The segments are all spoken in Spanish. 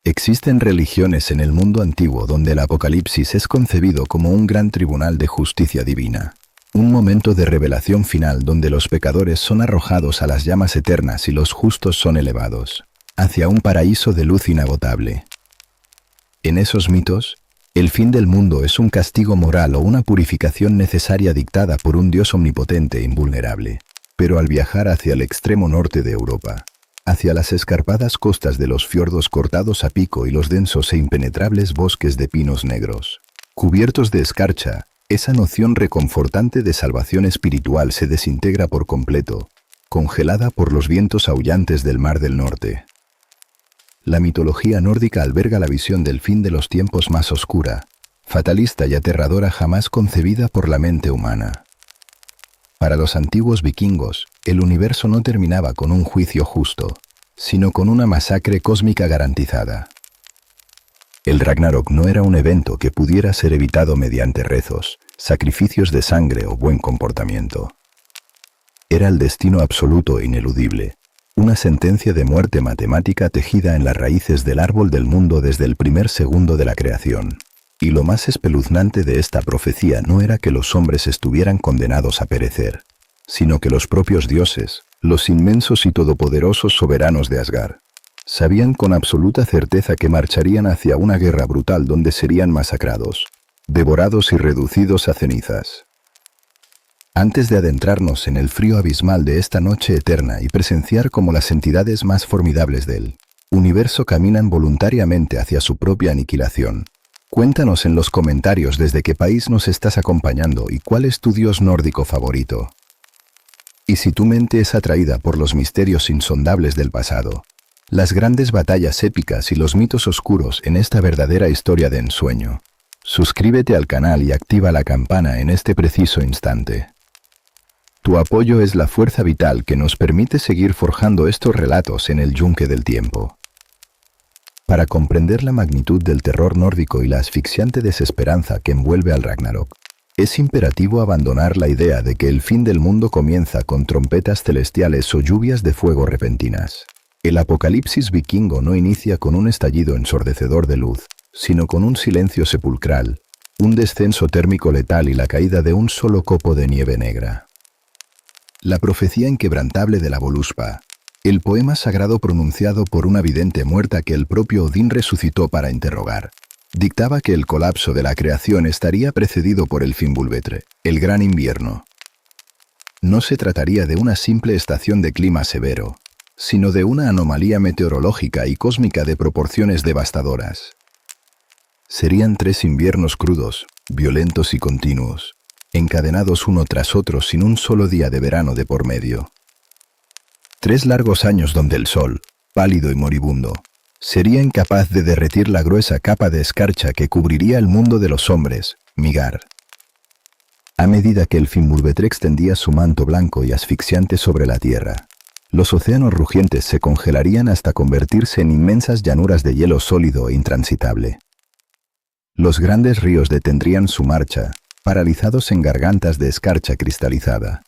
Existen religiones en el mundo antiguo donde el Apocalipsis es concebido como un gran tribunal de justicia divina. Un momento de revelación final donde los pecadores son arrojados a las llamas eternas y los justos son elevados hacia un paraíso de luz inagotable. En esos mitos, el fin del mundo es un castigo moral o una purificación necesaria dictada por un Dios omnipotente e invulnerable. Pero al viajar hacia el extremo norte de Europa, hacia las escarpadas costas de los fiordos cortados a pico y los densos e impenetrables bosques de pinos negros, cubiertos de escarcha, esa noción reconfortante de salvación espiritual se desintegra por completo, congelada por los vientos aullantes del Mar del Norte. La mitología nórdica alberga la visión del fin de los tiempos más oscura, fatalista y aterradora jamás concebida por la mente humana. Para los antiguos vikingos, el universo no terminaba con un juicio justo, sino con una masacre cósmica garantizada. El Ragnarok no era un evento que pudiera ser evitado mediante rezos, sacrificios de sangre o buen comportamiento. Era el destino absoluto e ineludible, una sentencia de muerte matemática tejida en las raíces del árbol del mundo desde el primer segundo de la creación. Y lo más espeluznante de esta profecía no era que los hombres estuvieran condenados a perecer, sino que los propios dioses, los inmensos y todopoderosos soberanos de Asgard, sabían con absoluta certeza que marcharían hacia una guerra brutal donde serían masacrados, devorados y reducidos a cenizas. Antes de adentrarnos en el frío abismal de esta noche eterna y presenciar cómo las entidades más formidables del universo caminan voluntariamente hacia su propia aniquilación, cuéntanos en los comentarios desde qué país nos estás acompañando y cuál es tu dios nórdico favorito. Y si tu mente es atraída por los misterios insondables del pasado, las grandes batallas épicas y los mitos oscuros en esta verdadera historia de ensueño, suscríbete al canal y activa la campana en este preciso instante. Tu apoyo es la fuerza vital que nos permite seguir forjando estos relatos en el yunque del tiempo. Para comprender la magnitud del terror nórdico y la asfixiante desesperanza que envuelve al Ragnarok, es imperativo abandonar la idea de que el fin del mundo comienza con trompetas celestiales o lluvias de fuego repentinas. El apocalipsis vikingo no inicia con un estallido ensordecedor de luz, sino con un silencio sepulcral, un descenso térmico letal y la caída de un solo copo de nieve negra. La profecía inquebrantable de la Voluspa, el poema sagrado pronunciado por una vidente muerta que el propio Odín resucitó para interrogar, dictaba que el colapso de la creación estaría precedido por el Fimbulvetre, el gran invierno. No se trataría de una simple estación de clima severo, sino de una anomalía meteorológica y cósmica de proporciones devastadoras. Serían 3 inviernos crudos, violentos y continuos, encadenados uno tras otro sin un solo día de verano de por medio. 3 largos años donde el sol, pálido y moribundo, sería incapaz de derretir la gruesa capa de escarcha que cubriría el mundo de los hombres, Migar. A medida que el Fimbulvetre extendía su manto blanco y asfixiante sobre la tierra, los océanos rugientes se congelarían hasta convertirse en inmensas llanuras de hielo sólido e intransitable. Los grandes ríos detendrían su marcha, paralizados en gargantas de escarcha cristalizada.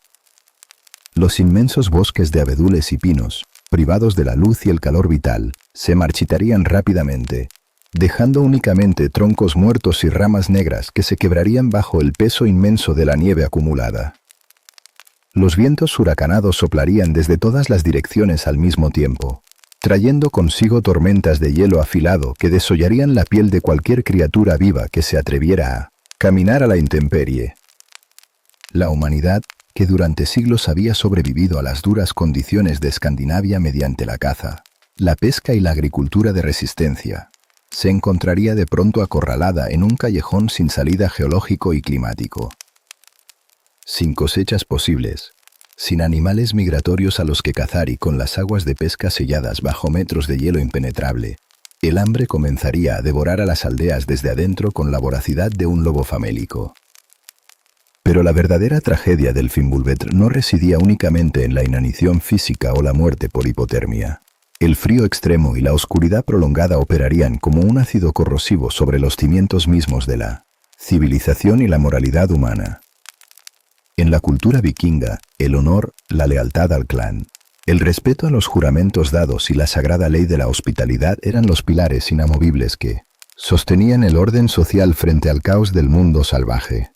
Los inmensos bosques de abedules y pinos, privados de la luz y el calor vital, se marchitarían rápidamente, dejando únicamente troncos muertos y ramas negras que se quebrarían bajo el peso inmenso de la nieve acumulada. Los vientos huracanados soplarían desde todas las direcciones al mismo tiempo, trayendo consigo tormentas de hielo afilado que desollarían la piel de cualquier criatura viva que se atreviera a caminar a la intemperie. La humanidad, que durante siglos había sobrevivido a las duras condiciones de Escandinavia mediante la caza, la pesca y la agricultura de resistencia, se encontraría de pronto acorralada en un callejón sin salida geológico y climático. Sin cosechas posibles, sin animales migratorios a los que cazar y con las aguas de pesca selladas bajo metros de hielo impenetrable, el hambre comenzaría a devorar a las aldeas desde adentro con la voracidad de un lobo famélico. Pero la verdadera tragedia del Fimbulvetre no residía únicamente en la inanición física o la muerte por hipotermia. El frío extremo y la oscuridad prolongada operarían como un ácido corrosivo sobre los cimientos mismos de la civilización y la moralidad humana. En la cultura vikinga, el honor, la lealtad al clan, El respeto a los juramentos dados y la sagrada ley de la hospitalidad eran los pilares inamovibles que sostenían el orden social frente al caos del mundo salvaje.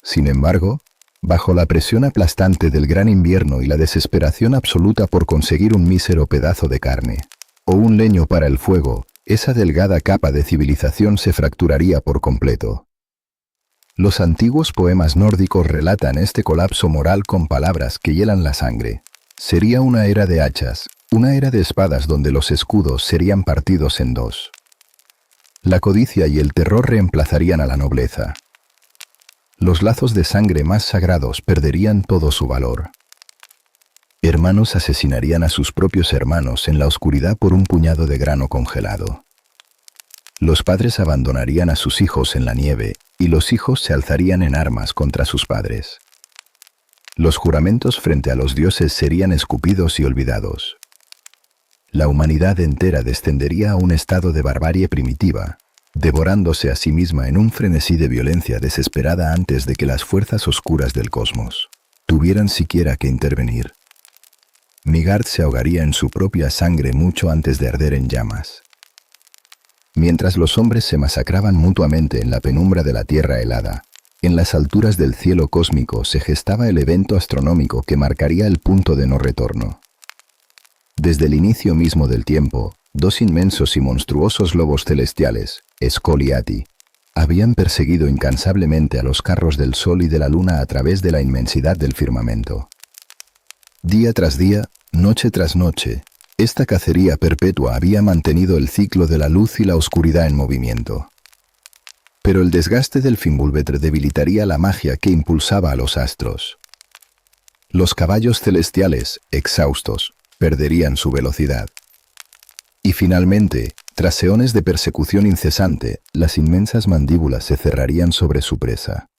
Sin embargo, bajo la presión aplastante del gran invierno y la desesperación absoluta por conseguir un mísero pedazo de carne, o un leño para el fuego, esa delgada capa de civilización se fracturaría por completo. Los antiguos poemas nórdicos relatan este colapso moral con palabras que hielan la sangre. Sería una era de hachas, una era de espadas donde los escudos serían partidos en dos. La codicia y el terror reemplazarían a la nobleza. Los lazos de sangre más sagrados perderían todo su valor. Hermanos asesinarían a sus propios hermanos en la oscuridad por un puñado de grano congelado. Los padres abandonarían a sus hijos en la nieve, y los hijos se alzarían en armas contra sus padres. Los juramentos frente a los dioses serían escupidos y olvidados. La humanidad entera descendería a un estado de barbarie primitiva, devorándose a sí misma en un frenesí de violencia desesperada antes de que las fuerzas oscuras del cosmos tuvieran siquiera que intervenir. Midgard se ahogaría en su propia sangre mucho antes de arder en llamas. Mientras los hombres se masacraban mutuamente en la penumbra de la tierra helada, en las alturas del cielo cósmico se gestaba el evento astronómico que marcaría el punto de no retorno. Desde el inicio mismo del tiempo, dos inmensos y monstruosos lobos celestiales, Skoll y Ati, habían perseguido incansablemente a los carros del sol y de la luna a través de la inmensidad del firmamento. Día tras día, noche tras noche, esta cacería perpetua había mantenido el ciclo de la luz y la oscuridad en movimiento. Pero el desgaste del Fimbulvetr debilitaría la magia que impulsaba a los astros. Los caballos celestiales, exhaustos, perderían su velocidad. Y finalmente, tras eones de persecución incesante, las inmensas mandíbulas se cerrarían sobre su presa.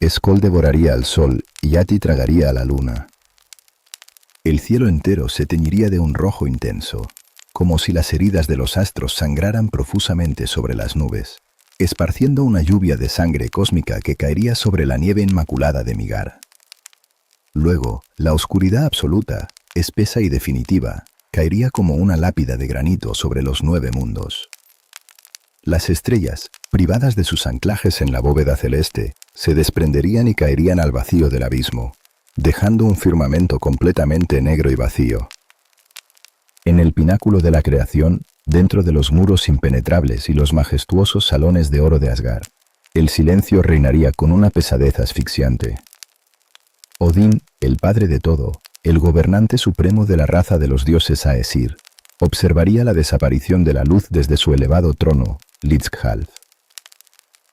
Skoll devoraría al sol y Ati tragaría a la luna. El cielo entero se teñiría de un rojo intenso, como si las heridas de los astros sangraran profusamente sobre las nubes, esparciendo una lluvia de sangre cósmica que caería sobre la nieve inmaculada de Midgard. Luego, la oscuridad absoluta, espesa y definitiva, caería como una lápida de granito sobre los 9 mundos. Las estrellas, privadas de sus anclajes en la bóveda celeste, se desprenderían y caerían al vacío del abismo, dejando un firmamento completamente negro y vacío. En el pináculo de la creación, dentro de los muros impenetrables y los majestuosos salones de oro de Asgard, el silencio reinaría con una pesadez asfixiante. Odín, el padre de todo, el gobernante supremo de la raza de los dioses Aesir, observaría la desaparición de la luz desde su elevado trono, Lixhalf.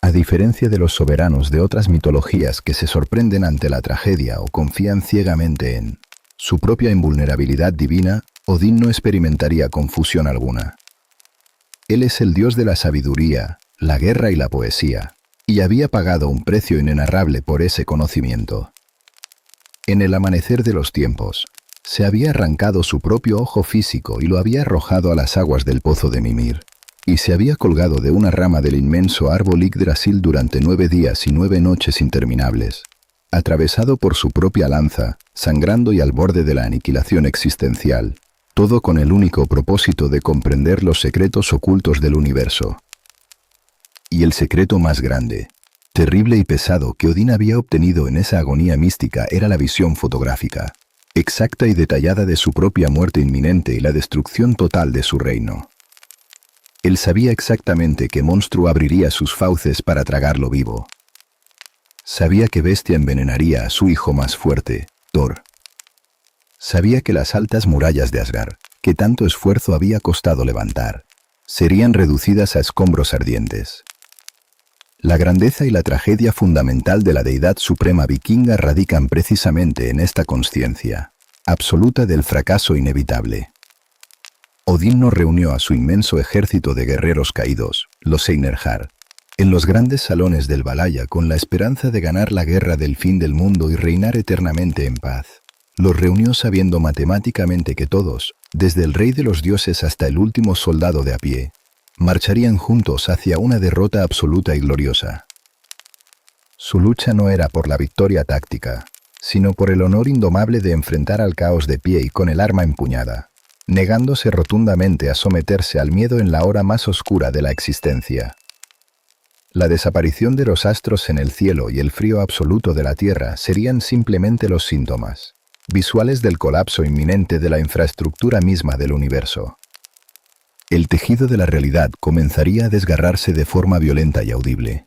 A diferencia de los soberanos de otras mitologías que se sorprenden ante la tragedia o confían ciegamente en su propia invulnerabilidad divina, Odín no experimentaría confusión alguna. Él es el dios de la sabiduría, la guerra y la poesía, y había pagado un precio inenarrable por ese conocimiento. En el amanecer de los tiempos, se había arrancado su propio ojo físico y lo había arrojado a las aguas del pozo de Mimir, y se había colgado de una rama del inmenso árbol Yggdrasil durante 9 días y 9 noches interminables, atravesado por su propia lanza, sangrando y al borde de la aniquilación existencial, todo con el único propósito de comprender los secretos ocultos del universo. Y el secreto más grande, terrible y pesado que Odín había obtenido en esa agonía mística era la visión fotográfica, exacta y detallada de su propia muerte inminente y la destrucción total de su reino. Él sabía exactamente qué monstruo abriría sus fauces para tragarlo vivo. Sabía que Bestia envenenaría a su hijo más fuerte, Thor. Sabía que las altas murallas de Asgard, que tanto esfuerzo había costado levantar, serían reducidas a escombros ardientes. La grandeza y la tragedia fundamental de la deidad suprema vikinga radican precisamente en esta consciencia absoluta del fracaso inevitable. Odín no reunió a su inmenso ejército de guerreros caídos, los Einherjar, en los grandes salones del Valhalla con la esperanza de ganar la guerra del fin del mundo y reinar eternamente en paz. Los reunió sabiendo matemáticamente que todos, desde el rey de los dioses hasta el último soldado de a pie, marcharían juntos hacia una derrota absoluta y gloriosa. Su lucha no era por la victoria táctica, sino por el honor indomable de enfrentar al caos de pie y con el arma empuñada, negándose rotundamente a someterse al miedo en la hora más oscura de la existencia. La desaparición de los astros en el cielo y el frío absoluto de la Tierra serían simplemente los síntomas visuales del colapso inminente de la infraestructura misma del universo. El tejido de la realidad comenzaría a desgarrarse de forma violenta y audible.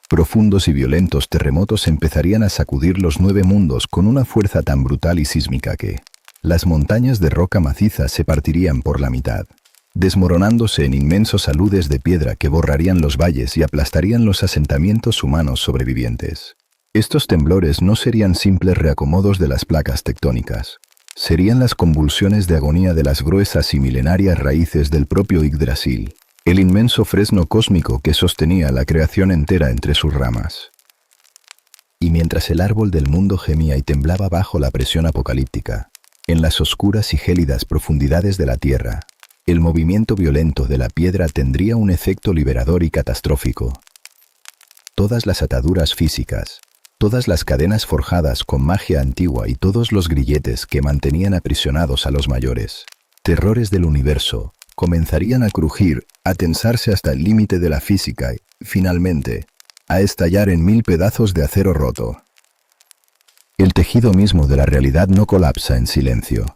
Profundos y violentos terremotos empezarían a sacudir los 9 mundos con una fuerza tan brutal y sísmica que las montañas de roca maciza se partirían por la mitad, desmoronándose en inmensos aludes de piedra que borrarían los valles y aplastarían los asentamientos humanos sobrevivientes. Estos temblores no serían simples reacomodos de las placas tectónicas. Serían las convulsiones de agonía de las gruesas y milenarias raíces del propio Yggdrasil, el inmenso fresno cósmico que sostenía la creación entera entre sus ramas. Y mientras el árbol del mundo gemía y temblaba bajo la presión apocalíptica, en las oscuras y gélidas profundidades de la tierra, el movimiento violento de la piedra tendría un efecto liberador y catastrófico. Todas las ataduras físicas, todas las cadenas forjadas con magia antigua y todos los grilletes que mantenían aprisionados a los mayores terrores del universo comenzarían a crujir, a tensarse hasta el límite de la física y, finalmente, a estallar en 1000 pedazos de acero roto. El tejido mismo de la realidad no colapsa en silencio.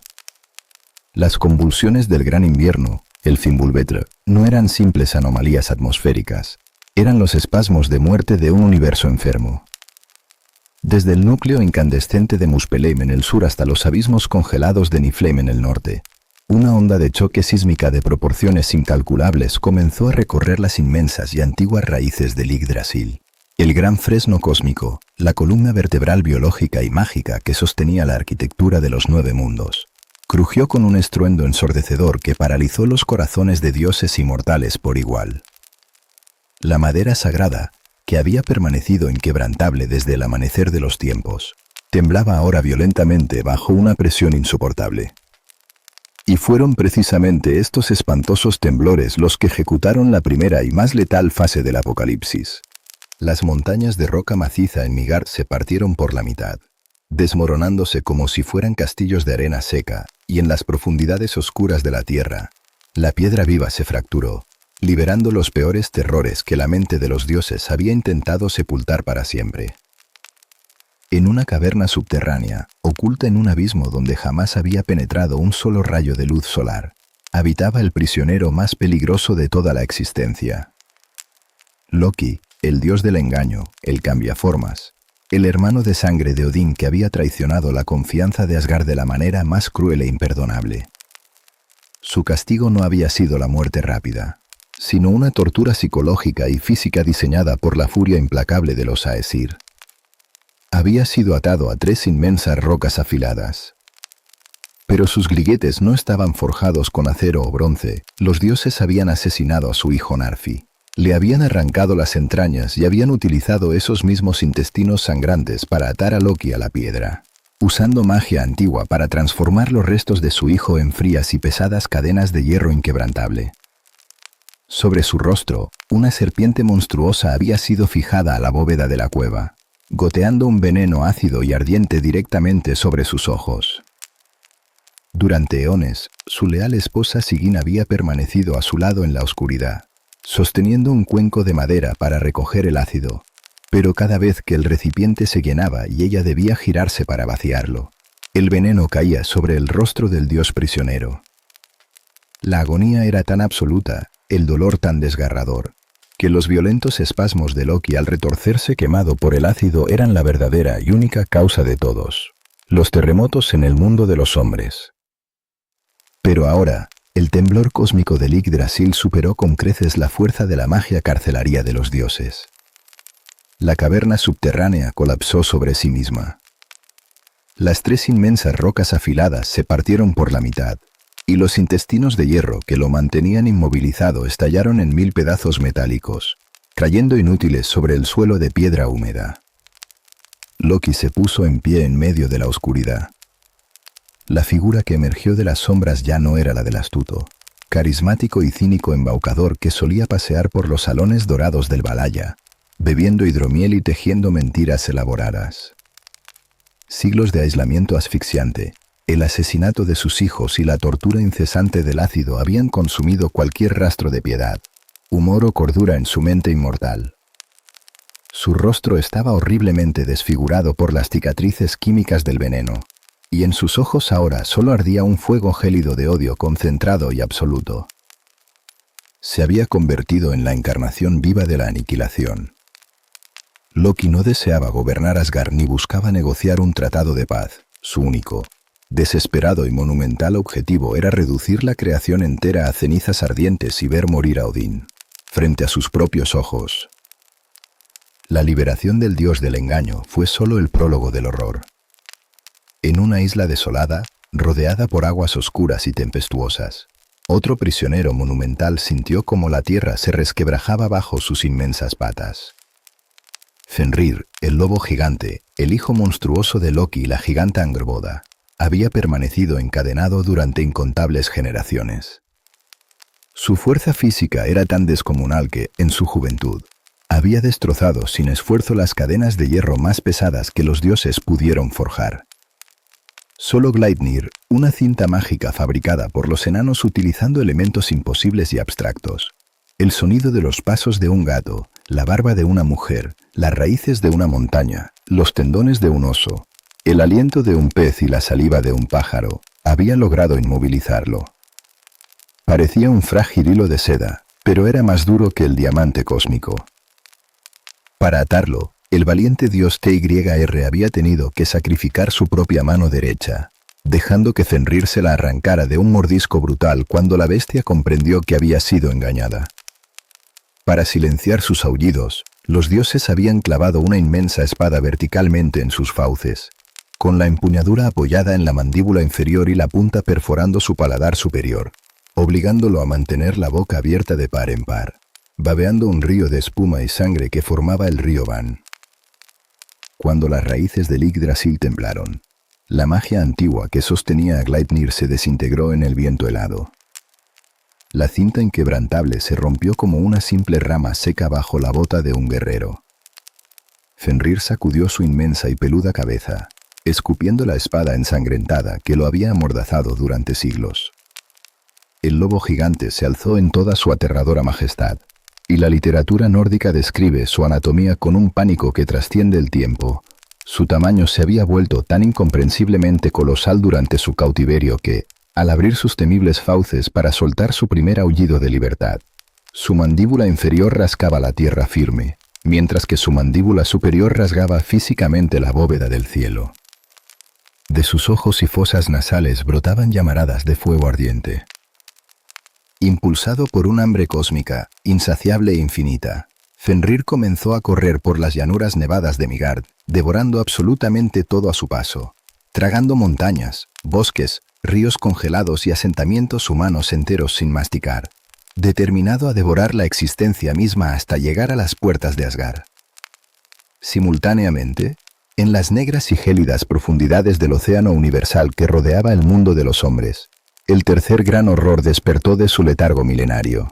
Las convulsiones del gran invierno, el Fimbulvetr, no eran simples anomalías atmosféricas, eran los espasmos de muerte de un universo enfermo. Desde el núcleo incandescente de Muspelheim en el sur hasta los abismos congelados de Niflheim en el norte, una onda de choque sísmica de proporciones incalculables comenzó a recorrer las inmensas y antiguas raíces del Yggdrasil, el gran fresno cósmico, la columna vertebral biológica y mágica que sostenía la arquitectura de los 9 mundos. Crujió con un estruendo ensordecedor que paralizó los corazones de dioses y mortales por igual. La madera sagrada, que había permanecido inquebrantable desde el amanecer de los tiempos, temblaba ahora violentamente bajo una presión insoportable. Y fueron precisamente estos espantosos temblores los que ejecutaron la primera y más letal fase del apocalipsis. Las montañas de roca maciza en Midgard se partieron por la mitad, desmoronándose como si fueran castillos de arena seca, y en las profundidades oscuras de la tierra, la piedra viva se fracturó, liberando los peores terrores que la mente de los dioses había intentado sepultar para siempre. En una caverna subterránea, oculta en un abismo donde jamás había penetrado un solo rayo de luz solar, habitaba el prisionero más peligroso de toda la existencia. Loki, el dios del engaño, el cambiaformas, el hermano de sangre de Odín que había traicionado la confianza de Asgard de la manera más cruel e imperdonable. Su castigo no había sido la muerte rápida, sino una tortura psicológica y física diseñada por la furia implacable de los Aesir. Había sido atado a 3 inmensas rocas afiladas. Pero sus grilletes no estaban forjados con acero o bronce, los dioses habían asesinado a su hijo Narfi. Le habían arrancado las entrañas y habían utilizado esos mismos intestinos sangrantes para atar a Loki a la piedra, usando magia antigua para transformar los restos de su hijo en frías y pesadas cadenas de hierro inquebrantable. Sobre su rostro, una serpiente monstruosa había sido fijada a la bóveda de la cueva, goteando un veneno ácido y ardiente directamente sobre sus ojos. Durante eones, su leal esposa Sigyn había permanecido a su lado en la oscuridad, sosteniendo un cuenco de madera para recoger el ácido, pero cada vez que el recipiente se llenaba y ella debía girarse para vaciarlo, el veneno caía sobre el rostro del dios prisionero. La agonía era tan absoluta, el dolor tan desgarrador, que los violentos espasmos de Loki al retorcerse quemado por el ácido eran la verdadera y única causa de todos, los terremotos en el mundo de los hombres. Pero ahora, el temblor cósmico del Yggdrasil superó con creces la fuerza de la magia carcelaria de los dioses. La caverna subterránea colapsó sobre sí misma. Las 3 inmensas rocas afiladas se partieron por la mitad, y los intestinos de hierro que lo mantenían inmovilizado estallaron en 1000 pedazos metálicos, cayendo inútiles sobre el suelo de piedra húmeda. Loki se puso en pie en medio de la oscuridad. La figura que emergió de las sombras ya no era la del astuto, carismático y cínico embaucador que solía pasear por los salones dorados del Valhalla, bebiendo hidromiel y tejiendo mentiras elaboradas. Siglos de aislamiento asfixiante, el asesinato de sus hijos y la tortura incesante del ácido habían consumido cualquier rastro de piedad, humor o cordura en su mente inmortal. Su rostro estaba horriblemente desfigurado por las cicatrices químicas del veneno, y en sus ojos ahora solo ardía un fuego gélido de odio concentrado y absoluto. Se había convertido en la encarnación viva de la aniquilación. Loki no deseaba gobernar Asgard ni buscaba negociar un tratado de paz. Su único, desesperado y monumental objetivo era reducir la creación entera a cenizas ardientes y ver morir a Odín, frente a sus propios ojos. La liberación del dios del engaño fue solo el prólogo del horror. En una isla desolada, rodeada por aguas oscuras y tempestuosas, otro prisionero monumental sintió como la tierra se resquebrajaba bajo sus inmensas patas. Fenrir, el lobo gigante, el hijo monstruoso de Loki y la giganta Angrboda, había permanecido encadenado durante incontables generaciones. Su fuerza física era tan descomunal que, en su juventud, había destrozado sin esfuerzo las cadenas de hierro más pesadas que los dioses pudieron forjar. Solo Gleipnir, una cinta mágica fabricada por los enanos utilizando elementos imposibles y abstractos, el sonido de los pasos de un gato, la barba de una mujer, las raíces de una montaña, los tendones de un oso, el aliento de un pez y la saliva de un pájaro, había logrado inmovilizarlo. Parecía un frágil hilo de seda, pero era más duro que el diamante cósmico. Para atarlo, el valiente dios Tyr había tenido que sacrificar su propia mano derecha, dejando que Fenrir se la arrancara de un mordisco brutal cuando la bestia comprendió que había sido engañada. Para silenciar sus aullidos, los dioses habían clavado una inmensa espada verticalmente en sus fauces, con la empuñadura apoyada en la mandíbula inferior y la punta perforando su paladar superior, obligándolo a mantener la boca abierta de par en par, babeando un río de espuma y sangre que formaba el río Van. Cuando las raíces del Yggdrasil temblaron, la magia antigua que sostenía a Gleipnir se desintegró en el viento helado. La cinta inquebrantable se rompió como una simple rama seca bajo la bota de un guerrero. Fenrir sacudió su inmensa y peluda cabeza, escupiendo la espada ensangrentada que lo había amordazado durante siglos. El lobo gigante se alzó en toda su aterradora majestad, y la literatura nórdica describe su anatomía con un pánico que trasciende el tiempo. Su tamaño se había vuelto tan incomprensiblemente colosal durante su cautiverio que, al abrir sus temibles fauces para soltar su primer aullido de libertad, su mandíbula inferior rascaba la tierra firme, mientras que su mandíbula superior rasgaba físicamente la bóveda del cielo. De sus ojos y fosas nasales brotaban llamaradas de fuego ardiente. Impulsado por un hambre cósmica, insaciable e infinita, Fenrir comenzó a correr por las llanuras nevadas de Midgard, devorando absolutamente todo a su paso, tragando montañas, bosques, ríos congelados y asentamientos humanos enteros sin masticar, determinado a devorar la existencia misma hasta llegar a las puertas de Asgard. Simultáneamente, en las negras y gélidas profundidades del océano universal que rodeaba el mundo de los hombres, el tercer gran horror despertó de su letargo milenario.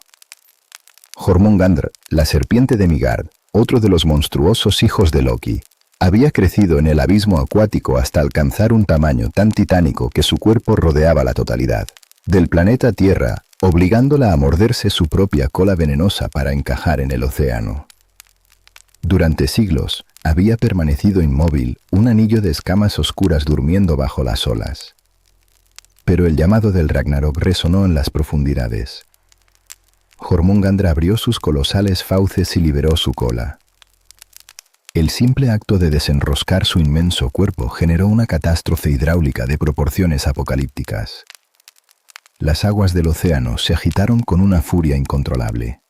Jormungandr, la serpiente de Midgard, otro de los monstruosos hijos de Loki, había crecido en el abismo acuático hasta alcanzar un tamaño tan titánico que su cuerpo rodeaba la totalidad del planeta Tierra, obligándola a morderse su propia cola venenosa para encajar en el océano. Durante siglos, había permanecido inmóvil, un anillo de escamas oscuras durmiendo bajo las olas. Pero el llamado del Ragnarok resonó en las profundidades. Jormungandr abrió sus colosales fauces y liberó su cola. El simple acto de desenroscar su inmenso cuerpo generó una catástrofe hidráulica de proporciones apocalípticas. Las aguas del océano se agitaron con una furia incontrolable.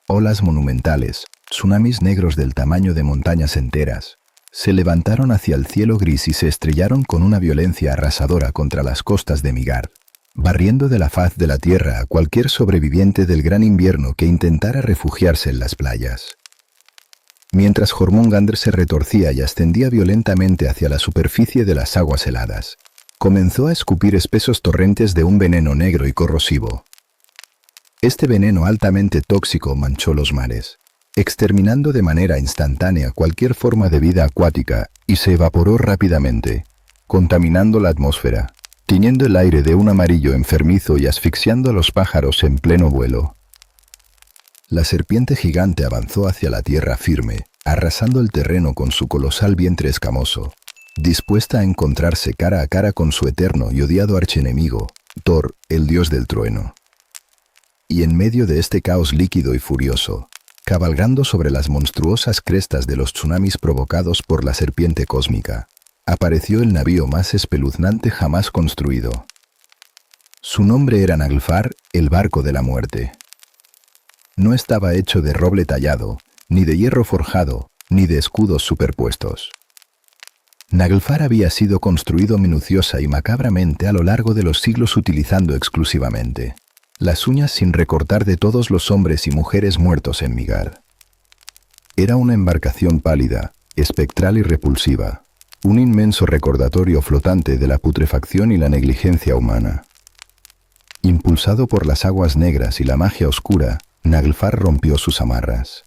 Olas monumentales, tsunamis negros del tamaño de montañas enteras, se levantaron hacia el cielo gris y se estrellaron con una violencia arrasadora contra las costas de Midgard, barriendo de la faz de la tierra a cualquier sobreviviente del gran invierno que intentara refugiarse en las playas. Mientras Jormungandr se retorcía y ascendía violentamente hacia la superficie de las aguas heladas, comenzó a escupir espesos torrentes de un veneno negro y corrosivo. Este veneno altamente tóxico manchó los mares, exterminando de manera instantánea cualquier forma de vida acuática, y se evaporó rápidamente, contaminando la atmósfera, tiñendo el aire de un amarillo enfermizo y asfixiando a los pájaros en pleno vuelo. La serpiente gigante avanzó hacia la tierra firme, arrasando el terreno con su colosal vientre escamoso, dispuesta a encontrarse cara a cara con su eterno y odiado archienemigo, Thor, el dios del trueno. Y en medio de este caos líquido y furioso, cabalgando sobre las monstruosas crestas de los tsunamis provocados por la serpiente cósmica, apareció el navío más espeluznante jamás construido. Su nombre era Naglfar, el barco de la muerte. No estaba hecho de roble tallado, ni de hierro forjado, ni de escudos superpuestos. Naglfar había sido construido minuciosa y macabramente a lo largo de los siglos utilizando exclusivamente las uñas sin recortar de todos los hombres y mujeres muertos en Midgard. Era una embarcación pálida, espectral y repulsiva, un inmenso recordatorio flotante de la putrefacción y la negligencia humana. Impulsado por las aguas negras y la magia oscura, Naglfar rompió sus amarras.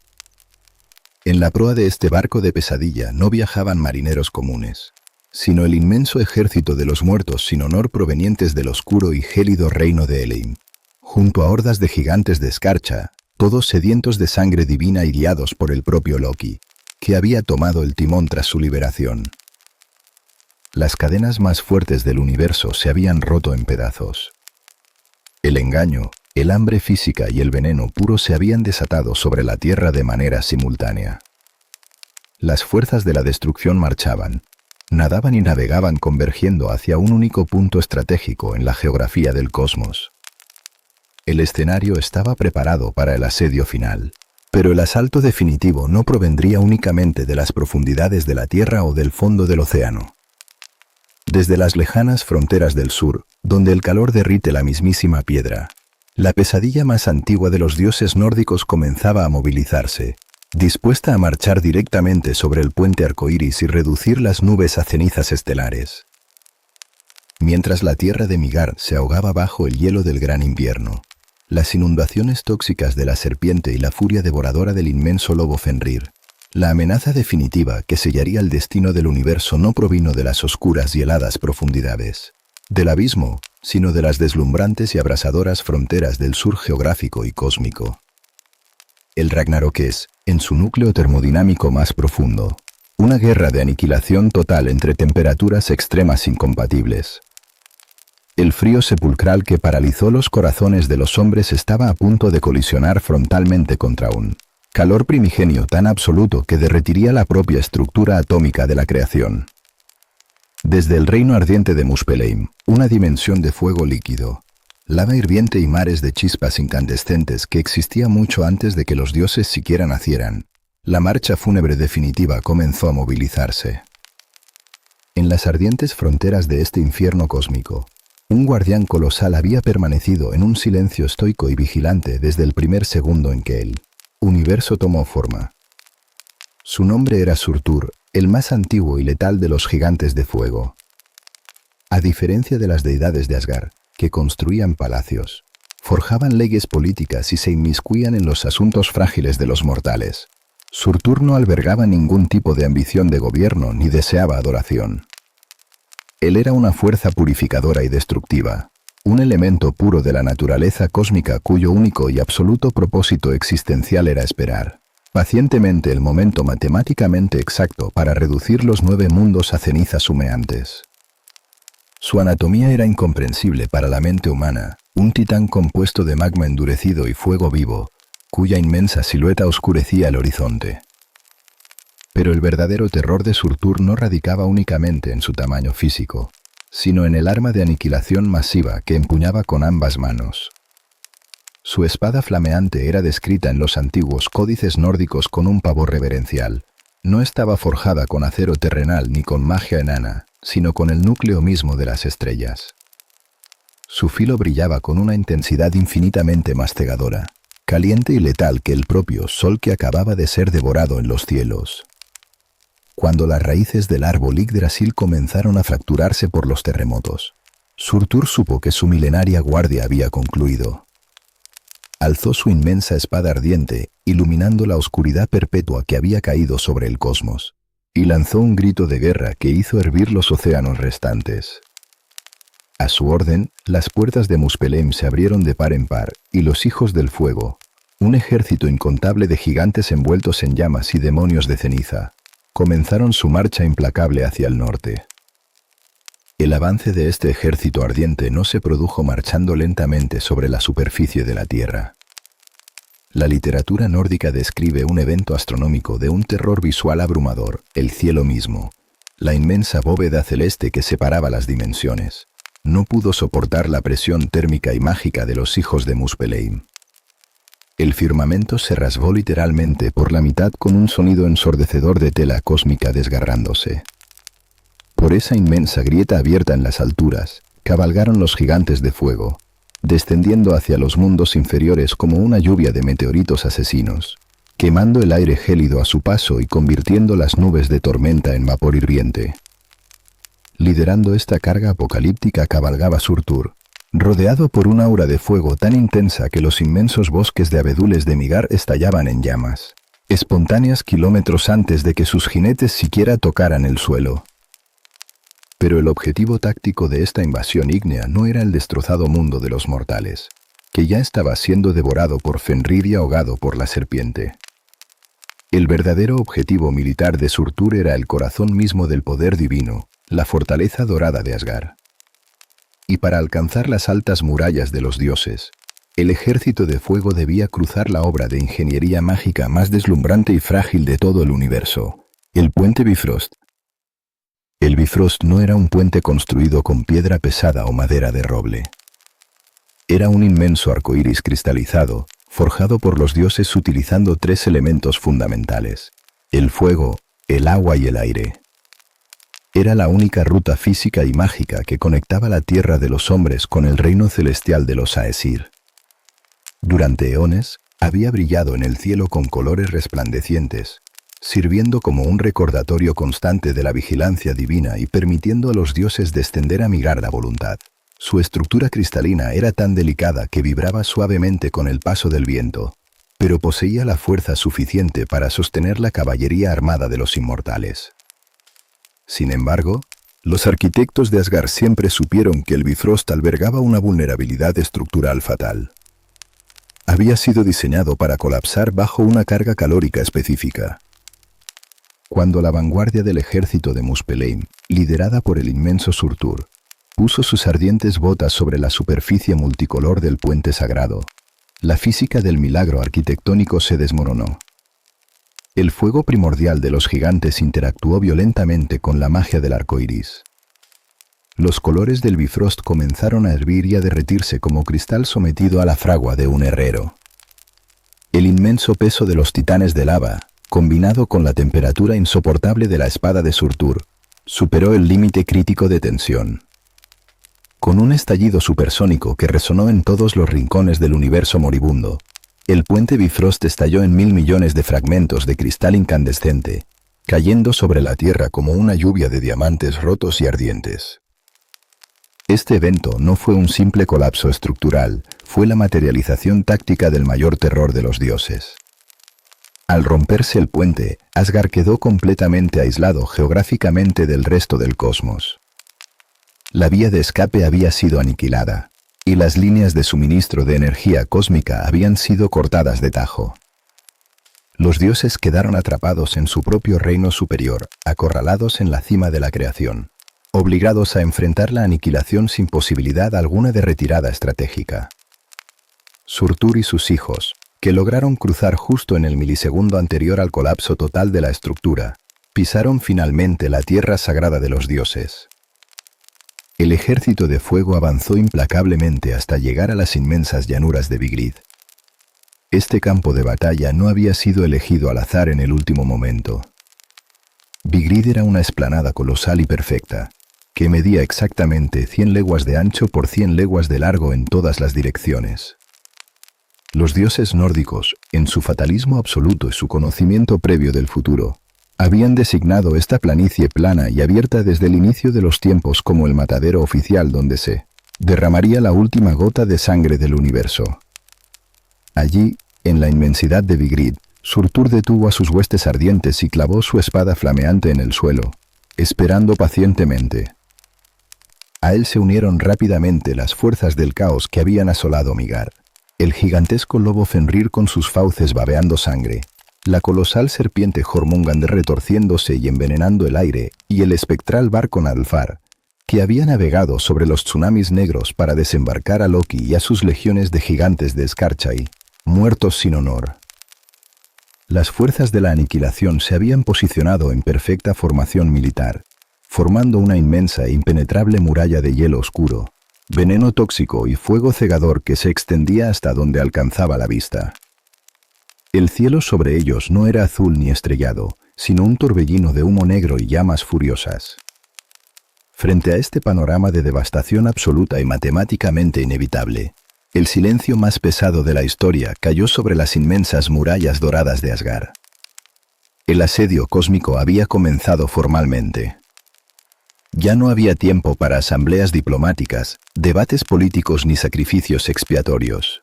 En la proa de este barco de pesadilla no viajaban marineros comunes, sino el inmenso ejército de los muertos sin honor provenientes del oscuro y gélido reino de Eleim, junto a hordas de gigantes de escarcha, todos sedientos de sangre divina y guiados por el propio Loki, que había tomado el timón tras su liberación. Las cadenas más fuertes del universo se habían roto en pedazos. El engaño, el hambre física y el veneno puro se habían desatado sobre la Tierra de manera simultánea. Las fuerzas de la destrucción marchaban, nadaban y navegaban convergiendo hacia un único punto estratégico en la geografía del cosmos. El escenario estaba preparado para el asedio final, pero el asalto definitivo no provendría únicamente de las profundidades de la Tierra o del fondo del océano. Desde las lejanas fronteras del sur, donde el calor derrite la mismísima piedra, la pesadilla más antigua de los dioses nórdicos comenzaba a movilizarse, dispuesta a marchar directamente sobre el puente arcoíris y reducir las nubes a cenizas estelares. Mientras la tierra de Midgard se ahogaba bajo el hielo del gran invierno, las inundaciones tóxicas de la serpiente y la furia devoradora del inmenso lobo Fenrir, la amenaza definitiva que sellaría el destino del universo no provino de las oscuras y heladas profundidades del abismo, sino de las deslumbrantes y abrasadoras fronteras del sur geográfico y cósmico. El Ragnarok es, en su núcleo termodinámico más profundo, una guerra de aniquilación total entre temperaturas extremas incompatibles. El frío sepulcral que paralizó los corazones de los hombres estaba a punto de colisionar frontalmente contra un calor primigenio tan absoluto que derretiría la propia estructura atómica de la creación. Desde el reino ardiente de Muspelheim, una dimensión de fuego líquido, lava hirviente y mares de chispas incandescentes que existía mucho antes de que los dioses siquiera nacieran, la marcha fúnebre definitiva comenzó a movilizarse. En las ardientes fronteras de este infierno cósmico, un guardián colosal había permanecido en un silencio estoico y vigilante desde el primer segundo en que el universo tomó forma. Su nombre era Surtur, el más antiguo y letal de los gigantes de fuego. A diferencia de las deidades de Asgard, que construían palacios, forjaban leyes políticas y se inmiscuían en los asuntos frágiles de los mortales, Surtur no albergaba ningún tipo de ambición de gobierno ni deseaba adoración. Él era una fuerza purificadora y destructiva, un elemento puro de la naturaleza cósmica cuyo único y absoluto propósito existencial era esperar pacientemente el momento matemáticamente exacto para reducir los 9 mundos a cenizas humeantes. Su anatomía era incomprensible para la mente humana, un titán compuesto de magma endurecido y fuego vivo, cuya inmensa silueta oscurecía el horizonte. Pero el verdadero terror de Surtur no radicaba únicamente en su tamaño físico, sino en el arma de aniquilación masiva que empuñaba con ambas manos. Su espada flameante era descrita en los antiguos códices nórdicos con un pavor reverencial. No estaba forjada con acero terrenal ni con magia enana, sino con el núcleo mismo de las estrellas. Su filo brillaba con una intensidad infinitamente más cegadora, caliente y letal que el propio sol que acababa de ser devorado en los cielos. Cuando las raíces del árbol Yggdrasil comenzaron a fracturarse por los terremotos, Surtur supo que su milenaria guardia había concluido. alzó su inmensa espada ardiente, iluminando la oscuridad perpetua que había caído sobre el cosmos, y lanzó un grito de guerra que hizo hervir los océanos restantes. A su orden, las puertas de Muspelheim se abrieron de par en par, y los hijos del fuego, un ejército incontable de gigantes envueltos en llamas y demonios de ceniza, comenzaron su marcha implacable hacia el norte. El avance de este ejército ardiente no se produjo marchando lentamente sobre la superficie de la Tierra. La literatura nórdica describe un evento astronómico de un terror visual abrumador, el cielo mismo, la inmensa bóveda celeste que separaba las dimensiones. No pudo soportar la presión térmica y mágica de los hijos de Muspelheim. El firmamento se rasgó literalmente por la mitad con un sonido ensordecedor de tela cósmica desgarrándose. Por esa inmensa grieta abierta en las alturas, cabalgaron los gigantes de fuego, descendiendo hacia los mundos inferiores como una lluvia de meteoritos asesinos, quemando el aire gélido a su paso y convirtiendo las nubes de tormenta en vapor hirviente. Liderando esta carga apocalíptica cabalgaba Surtur, rodeado por un aura de fuego tan intensa que los inmensos bosques de abedules de Migar estallaban en llamas, espontáneas kilómetros antes de que sus jinetes siquiera tocaran el suelo. Pero el objetivo táctico de esta invasión ígnea no era el destrozado mundo de los mortales, que ya estaba siendo devorado por Fenrir y ahogado por la serpiente. El verdadero objetivo militar de Surtur era el corazón mismo del poder divino, la fortaleza dorada de Asgard. Y para alcanzar las altas murallas de los dioses, el ejército de fuego debía cruzar la obra de ingeniería mágica más deslumbrante y frágil de todo el universo, el puente Bifrost. El Bifrost no era un puente construido con piedra pesada o madera de roble. Era un inmenso arcoíris cristalizado, forjado por los dioses utilizando tres elementos fundamentales: el fuego, el agua y el aire. Era la única ruta física y mágica que conectaba la tierra de los hombres con el reino celestial de los Aesir. Durante eones, había brillado en el cielo con colores resplandecientes, sirviendo como un recordatorio constante de la vigilancia divina y permitiendo a los dioses descender a Migar a voluntad. Su estructura cristalina era tan delicada que vibraba suavemente con el paso del viento, pero poseía la fuerza suficiente para sostener la caballería armada de los inmortales. Sin embargo, los arquitectos de Asgard siempre supieron que el Bifrost albergaba una vulnerabilidad estructural fatal. Había sido diseñado para colapsar bajo una carga calórica específica. Cuando la vanguardia del ejército de Muspelheim, liderada por el inmenso Surtur, puso sus ardientes botas sobre la superficie multicolor del puente sagrado, la física del milagro arquitectónico se desmoronó. El fuego primordial de los gigantes interactuó violentamente con la magia del arco iris. Los colores del Bifrost comenzaron a hervir y a derretirse como cristal sometido a la fragua de un herrero. El inmenso peso de los titanes de lava, combinado con la temperatura insoportable de la espada de Surtur, superó el límite crítico de tensión. Con un estallido supersónico que resonó en todos los rincones del universo moribundo, el puente Bifrost estalló en 1000 millones de fragmentos de cristal incandescente, cayendo sobre la Tierra como una lluvia de diamantes rotos y ardientes. Este evento no fue un simple colapso estructural, fue la materialización táctica del mayor terror de los dioses. Al romperse el puente, Asgard quedó completamente aislado geográficamente del resto del cosmos. La vía de escape había sido aniquilada, y las líneas de suministro de energía cósmica habían sido cortadas de tajo. Los dioses quedaron atrapados en su propio reino superior, acorralados en la cima de la creación, obligados a enfrentar la aniquilación sin posibilidad alguna de retirada estratégica. Surtur y sus hijos, que lograron cruzar justo en el milisegundo anterior al colapso total de la estructura, pisaron finalmente la tierra sagrada de los dioses. El ejército de fuego avanzó implacablemente hasta llegar a las inmensas llanuras de Vigrid. Este campo de batalla no había sido elegido al azar en el último momento. Vigrid era una explanada colosal y perfecta, que medía exactamente 100 leguas de ancho por 100 leguas de largo en todas las direcciones. Los dioses nórdicos, en su fatalismo absoluto y su conocimiento previo del futuro, habían designado esta planicie plana y abierta desde el inicio de los tiempos como el matadero oficial donde se derramaría la última gota de sangre del universo. Allí, en la inmensidad de Vigrid, Surtur detuvo a sus huestes ardientes y clavó su espada flameante en el suelo, esperando pacientemente. A él se unieron rápidamente las fuerzas del caos que habían asolado Migar. El gigantesco lobo Fenrir con sus fauces babeando sangre, la colosal serpiente Jormungandr retorciéndose y envenenando el aire, y el espectral barco Nalfar, que había navegado sobre los tsunamis negros para desembarcar a Loki y a sus legiones de gigantes de Skarchai, muertos sin honor. Las fuerzas de la aniquilación se habían posicionado en perfecta formación militar, formando una inmensa e impenetrable muralla de hielo oscuro, veneno tóxico y fuego cegador que se extendía hasta donde alcanzaba la vista. El cielo sobre ellos no era azul ni estrellado, sino un torbellino de humo negro y llamas furiosas. Frente a este panorama de devastación absoluta y matemáticamente inevitable, el silencio más pesado de la historia cayó sobre las inmensas murallas doradas de Asgard. El asedio cósmico había comenzado formalmente. Ya no había tiempo para asambleas diplomáticas, debates políticos ni sacrificios expiatorios.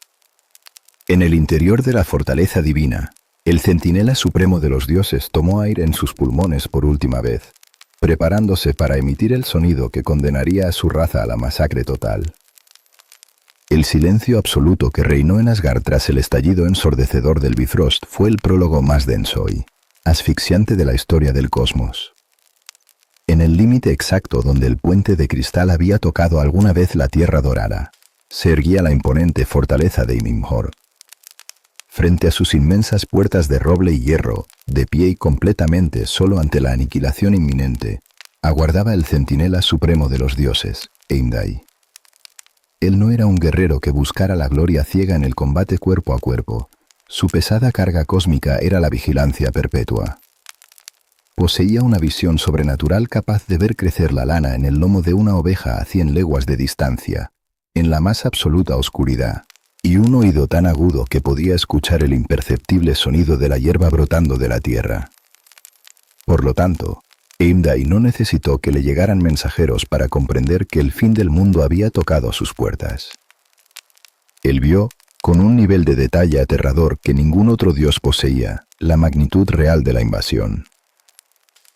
En el interior de la fortaleza divina, el centinela supremo de los dioses tomó aire en sus pulmones por última vez, preparándose para emitir el sonido que condenaría a su raza a la masacre total. El silencio absoluto que reinó en Asgard tras el estallido ensordecedor del Bifrost fue el prólogo más denso y asfixiante de la historia del cosmos. En el límite exacto donde el puente de cristal había tocado alguna vez la tierra dorada, se erguía la imponente fortaleza de Imimhor. Frente a sus inmensas puertas de roble y hierro, de pie y completamente solo ante la aniquilación inminente, aguardaba el centinela supremo de los dioses, Heimdall. Él no era un guerrero que buscara la gloria ciega en el combate cuerpo a cuerpo. Su pesada carga cósmica era la vigilancia perpetua. Poseía una visión sobrenatural capaz de ver crecer la lana en el lomo de una oveja a 100 leguas de distancia, en la más absoluta oscuridad, y un oído tan agudo que podía escuchar el imperceptible sonido de la hierba brotando de la tierra. Por lo tanto, Heimdall no necesitó que le llegaran mensajeros para comprender que el fin del mundo había tocado a sus puertas. Él vio, con un nivel de detalle aterrador que ningún otro dios poseía, la magnitud real de la invasión.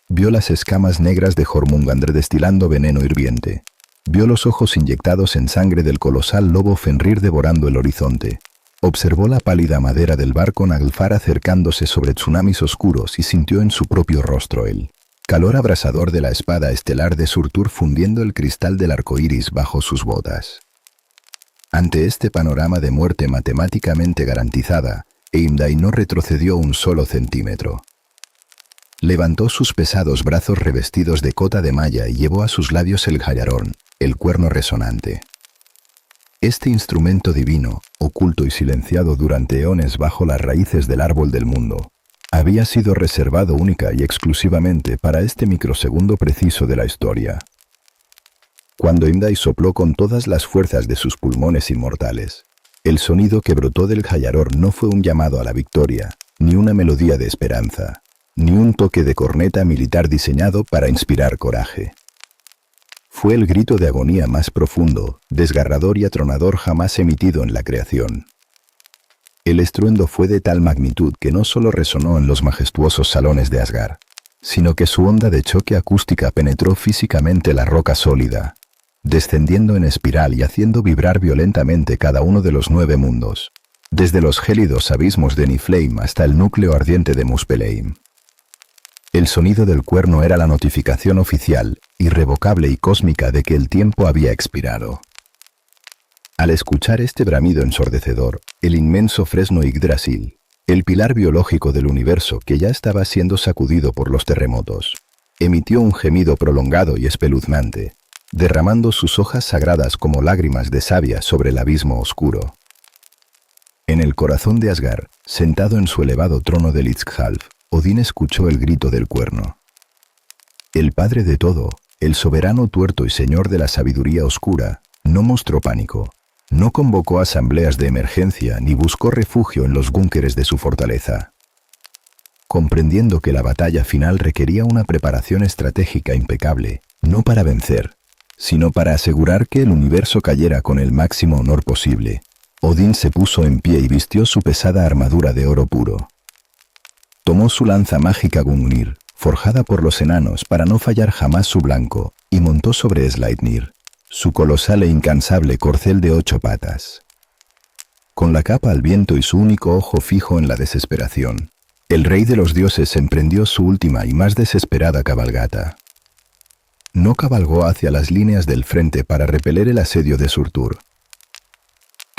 Vio las escamas negras de Jormungandr destilando veneno hirviente. Vio los ojos inyectados en sangre del colosal lobo Fenrir devorando el horizonte. Observó la pálida madera del barco Naglfar acercándose sobre tsunamis oscuros y sintió en su propio rostro el calor abrasador de la espada estelar de Surtur fundiendo el cristal del arco iris bajo sus botas. Ante este panorama de muerte matemáticamente garantizada, Heimdall no retrocedió un solo centímetro. Levantó sus pesados brazos revestidos de cota de malla y llevó a sus labios el Hayarón, el cuerno resonante. Este instrumento divino, oculto y silenciado durante eones bajo las raíces del árbol del mundo, había sido reservado única y exclusivamente para este microsegundo preciso de la historia. Cuando Heimdall sopló con todas las fuerzas de sus pulmones inmortales, el sonido que brotó del Hayarón no fue un llamado a la victoria, ni una melodía de esperanza, ni un toque de corneta militar diseñado para inspirar coraje. Fue el grito de agonía más profundo, desgarrador y atronador jamás emitido en la creación. El estruendo fue de tal magnitud que no solo resonó en los majestuosos salones de Asgard, sino que su onda de choque acústica penetró físicamente la roca sólida, descendiendo en espiral y haciendo vibrar violentamente cada uno de los 9 mundos, desde los gélidos abismos de Niflheim hasta el núcleo ardiente de Muspelheim. El sonido del cuerno era la notificación oficial, irrevocable y cósmica de que el tiempo había expirado. Al escuchar este bramido ensordecedor, el inmenso fresno Yggdrasil, el pilar biológico del universo que ya estaba siendo sacudido por los terremotos, emitió un gemido prolongado y espeluznante, derramando sus hojas sagradas como lágrimas de savia sobre el abismo oscuro. En el corazón de Asgard, sentado en su elevado trono de Litzhalf, Odín escuchó el grito del cuerno. El padre de todo, el soberano tuerto y señor de la sabiduría oscura, no mostró pánico, no convocó asambleas de emergencia ni buscó refugio en los búnkeres de su fortaleza. Comprendiendo que la batalla final requería una preparación estratégica impecable, no para vencer, sino para asegurar que el universo cayera con el máximo honor posible, Odín se puso en pie y vistió su pesada armadura de oro puro. Tomó su lanza mágica Gungnir, forjada por los enanos para no fallar jamás su blanco, y montó sobre Sleipnir, su colosal e incansable corcel de 8 patas. Con la capa al viento y su único ojo fijo en la desesperación, el rey de los dioses emprendió su última y más desesperada cabalgata. No cabalgó hacia las líneas del frente para repeler el asedio de Surtur.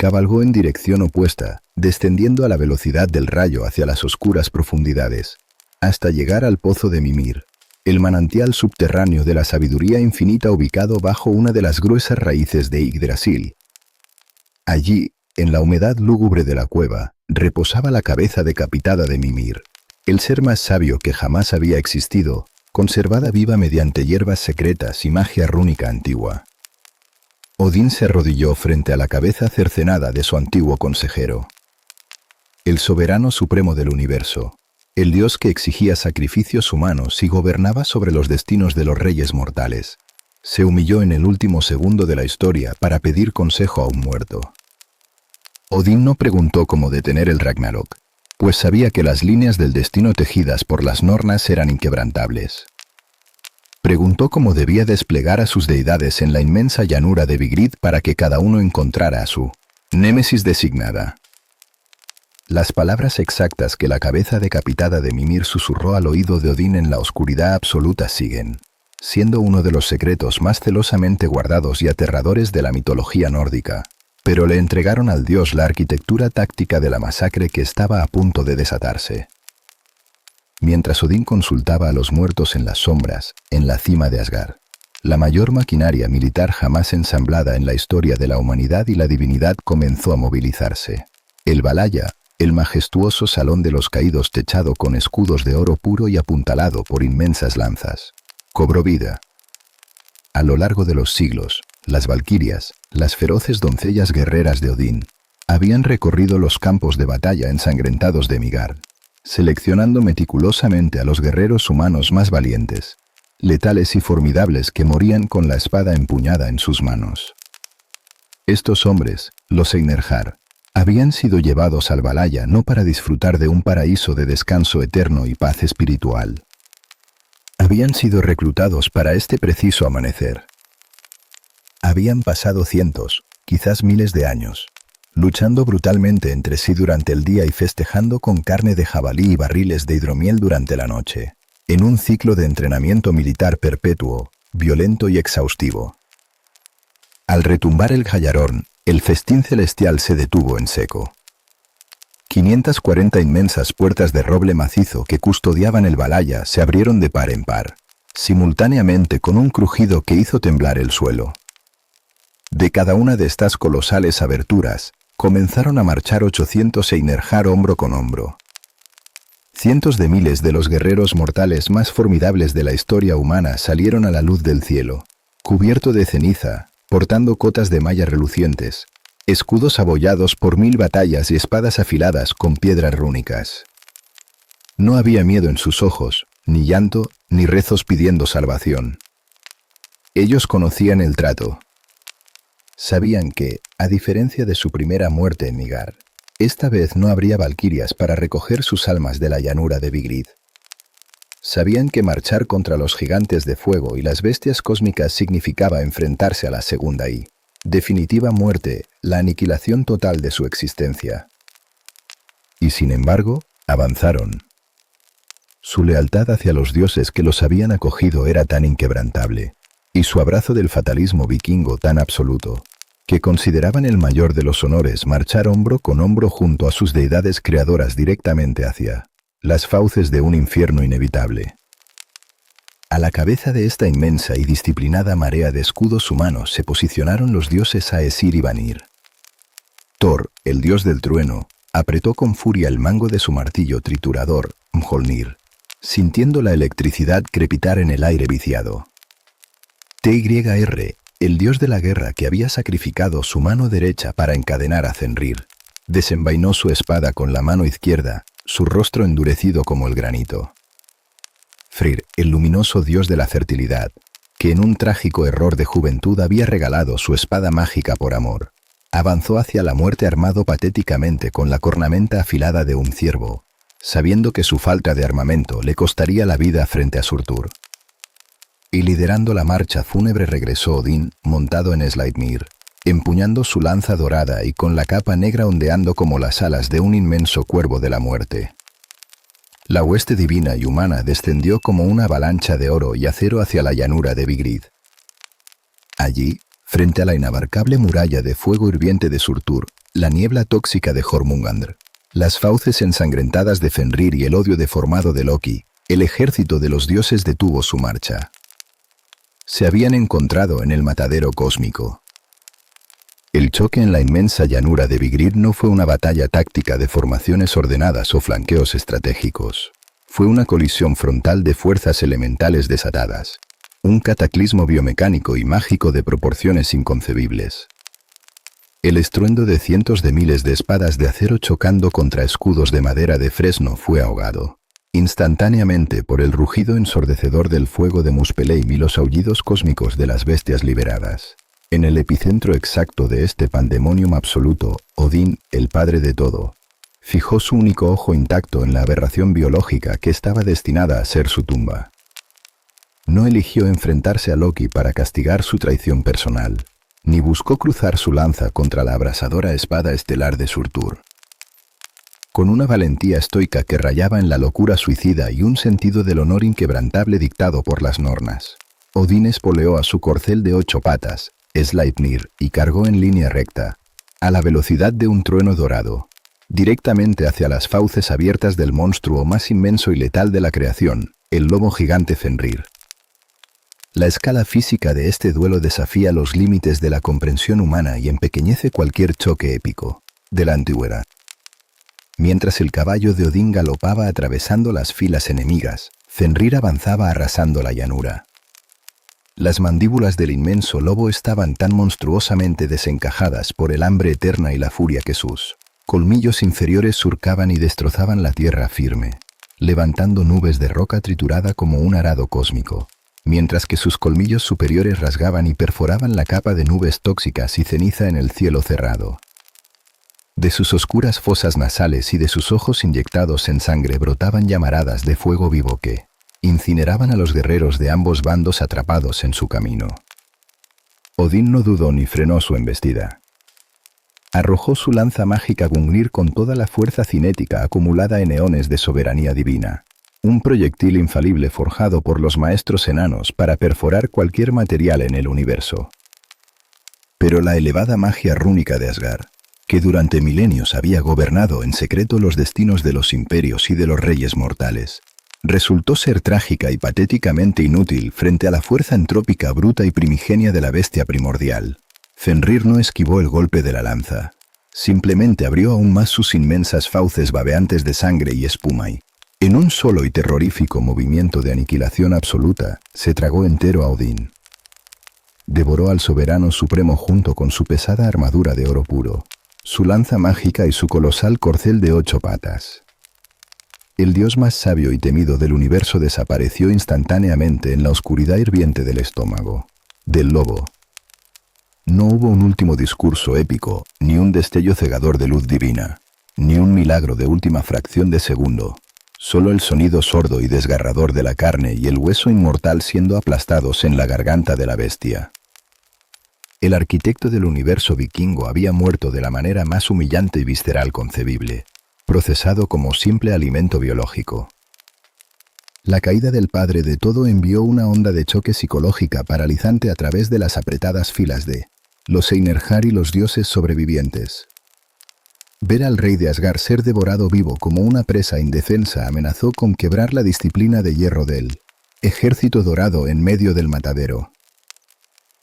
Cabalgó en dirección opuesta, descendiendo a la velocidad del rayo hacia las oscuras profundidades, hasta llegar al pozo de Mimir, el manantial subterráneo de la sabiduría infinita ubicado bajo una de las gruesas raíces de Yggdrasil. Allí, en la humedad lúgubre de la cueva, reposaba la cabeza decapitada de Mimir, el ser más sabio que jamás había existido, conservada viva mediante hierbas secretas y magia rúnica antigua. Odín se arrodilló frente a la cabeza cercenada de su antiguo consejero. El soberano supremo del universo, el dios que exigía sacrificios humanos y gobernaba sobre los destinos de los reyes mortales, se humilló en el último segundo de la historia para pedir consejo a un muerto. Odín no preguntó cómo detener el Ragnarok, pues sabía que las líneas del destino tejidas por las nornas eran inquebrantables. Preguntó cómo debía desplegar a sus deidades en la inmensa llanura de Vigrid para que cada uno encontrara a su némesis designada. Las palabras exactas que la cabeza decapitada de Mimir susurró al oído de Odín en la oscuridad absoluta siguen siendo uno de los secretos más celosamente guardados y aterradores de la mitología nórdica, pero le entregaron al dios la arquitectura táctica de la masacre que estaba a punto de desatarse. Mientras Odín consultaba a los muertos en las sombras, en la cima de Asgard, la mayor maquinaria militar jamás ensamblada en la historia de la humanidad y la divinidad comenzó a movilizarse. El Valhalla, el majestuoso salón de los caídos techado con escudos de oro puro y apuntalado por inmensas lanzas, cobró vida. A lo largo de los siglos, las valquirias, las feroces doncellas guerreras de Odín, habían recorrido los campos de batalla ensangrentados de Midgard, seleccionando meticulosamente a los guerreros humanos más valientes, letales y formidables que morían con la espada empuñada en sus manos. Estos hombres, los Einherjar, habían sido llevados al Valhalla no para disfrutar de un paraíso de descanso eterno y paz espiritual. Habían sido reclutados para este preciso amanecer. Habían pasado cientos, quizás miles de años, luchando brutalmente entre sí durante el día y festejando con carne de jabalí y barriles de hidromiel durante la noche, en un ciclo de entrenamiento militar perpetuo, violento y exhaustivo. Al retumbar el Gallarón, el festín celestial se detuvo en seco. 540 inmensas puertas de roble macizo que custodiaban el Valhalla se abrieron de par en par, simultáneamente con un crujido que hizo temblar el suelo. De cada una de estas colosales aberturas, comenzaron a marchar 800 Einherjar hombro con hombro. Cientos de miles de los guerreros mortales más formidables de la historia humana salieron a la luz del cielo, cubierto de ceniza, portando cotas de malla relucientes, escudos abollados por 1000 batallas y espadas afiladas con piedras rúnicas. No había miedo en sus ojos, ni llanto, ni rezos pidiendo salvación. Ellos conocían el trato. Sabían que, a diferencia de su primera muerte en Midgard, esta vez no habría valquirias para recoger sus almas de la llanura de Vigrid. Sabían que marchar contra los gigantes de fuego y las bestias cósmicas significaba enfrentarse a la segunda y definitiva muerte, la aniquilación total de su existencia. Y sin embargo, avanzaron. Su lealtad hacia los dioses que los habían acogido era tan inquebrantable, y su abrazo del fatalismo vikingo tan absoluto, que consideraban el mayor de los honores marchar hombro con hombro junto a sus deidades creadoras directamente hacia las fauces de un infierno inevitable. A la cabeza de esta inmensa y disciplinada marea de escudos humanos se posicionaron los dioses Aesir y Vanir. Thor, el dios del trueno, apretó con furia el mango de su martillo triturador, Mjolnir, sintiendo la electricidad crepitar en el aire viciado. Tyr, el dios de la guerra que había sacrificado su mano derecha para encadenar a Fenrir, desenvainó su espada con la mano izquierda, su rostro endurecido como el granito. Freyr, el luminoso dios de la fertilidad, que en un trágico error de juventud había regalado su espada mágica por amor, Avanzó hacia la muerte armado patéticamente con la cornamenta afilada de un ciervo, sabiendo que su falta de armamento le costaría la vida frente a Surtur. Y liderando la marcha fúnebre regresó Odín, montado en Sleipnir, empuñando su lanza dorada y con la capa negra ondeando como las alas de un inmenso cuervo de la muerte. La hueste divina y humana descendió como una avalancha de oro y acero hacia la llanura de Vigrid. Allí, frente a la inabarcable muralla de fuego hirviente de Surtur, la niebla tóxica de Jormungandr, las fauces ensangrentadas de Fenrir y el odio deformado de Loki, el ejército de los dioses detuvo su marcha. Se habían encontrado en el matadero cósmico. El choque en la inmensa llanura de Vigrid no fue una batalla táctica de formaciones ordenadas o flanqueos estratégicos. Fue una colisión frontal de fuerzas elementales desatadas. Un cataclismo biomecánico y mágico de proporciones inconcebibles. El estruendo de cientos de miles de espadas de acero chocando contra escudos de madera de fresno fue ahogado instantáneamente por el rugido ensordecedor del fuego de Muspelheim y los aullidos cósmicos de las bestias liberadas. En el epicentro exacto de este pandemonium absoluto, Odín, el padre de todo, fijó su único ojo intacto en la aberración biológica que estaba destinada a ser su tumba. No eligió enfrentarse a Loki para castigar su traición personal, ni buscó cruzar su lanza contra la abrasadora espada estelar de Surtur. Con una valentía estoica que rayaba en la locura suicida y un sentido del honor inquebrantable dictado por las nornas, Odín espoleó a su corcel de 8 patas, Sleipnir, y cargó en línea recta, a la velocidad de un trueno dorado, directamente hacia las fauces abiertas del monstruo más inmenso y letal de la creación, el lobo gigante Fenrir. La escala física de este duelo desafía los límites de la comprensión humana y empequeñece cualquier choque épico de la antigüedad. Mientras el caballo de Odín galopaba atravesando las filas enemigas, Fenrir avanzaba arrasando la llanura. Las mandíbulas del inmenso lobo estaban tan monstruosamente desencajadas por el hambre eterna y la furia que sus colmillos inferiores surcaban y destrozaban la tierra firme, levantando nubes de roca triturada como un arado cósmico, mientras que sus colmillos superiores rasgaban y perforaban la capa de nubes tóxicas y ceniza en el cielo cerrado. De sus oscuras fosas nasales y de sus ojos inyectados en sangre brotaban llamaradas de fuego vivo que incineraban a los guerreros de ambos bandos atrapados en su camino. Odín no dudó ni frenó su embestida. Arrojó su lanza mágica Gungnir con toda la fuerza cinética acumulada en eones de soberanía divina, un proyectil infalible forjado por los maestros enanos para perforar cualquier material en el universo. Pero la elevada magia rúnica de Asgard, que durante milenios había gobernado en secreto los destinos de los imperios y de los reyes mortales, resultó ser trágica y patéticamente inútil frente a la fuerza entrópica bruta y primigenia de la bestia primordial. Fenrir no esquivó el golpe de la lanza, simplemente abrió aún más sus inmensas fauces babeantes de sangre y espuma y, en un solo y terrorífico movimiento de aniquilación absoluta, se tragó entero a Odín. Devoró al soberano supremo junto con su pesada armadura de oro puro, su lanza mágica y su colosal corcel de 8 patas. El dios más sabio y temido del universo desapareció instantáneamente en la oscuridad hirviente del estómago del lobo. No hubo un último discurso épico, ni un destello cegador de luz divina, ni un milagro de última fracción de segundo, solo el sonido sordo y desgarrador de la carne y el hueso inmortal siendo aplastados en la garganta de la bestia. El arquitecto del universo vikingo había muerto de la manera más humillante y visceral concebible, procesado como simple alimento biológico. La caída del padre de todo envió una onda de choque psicológica paralizante a través de las apretadas filas de los Einherjar y los dioses sobrevivientes. Ver al rey de Asgard ser devorado vivo como una presa indefensa amenazó con quebrar la disciplina de hierro del ejército dorado en medio del matadero.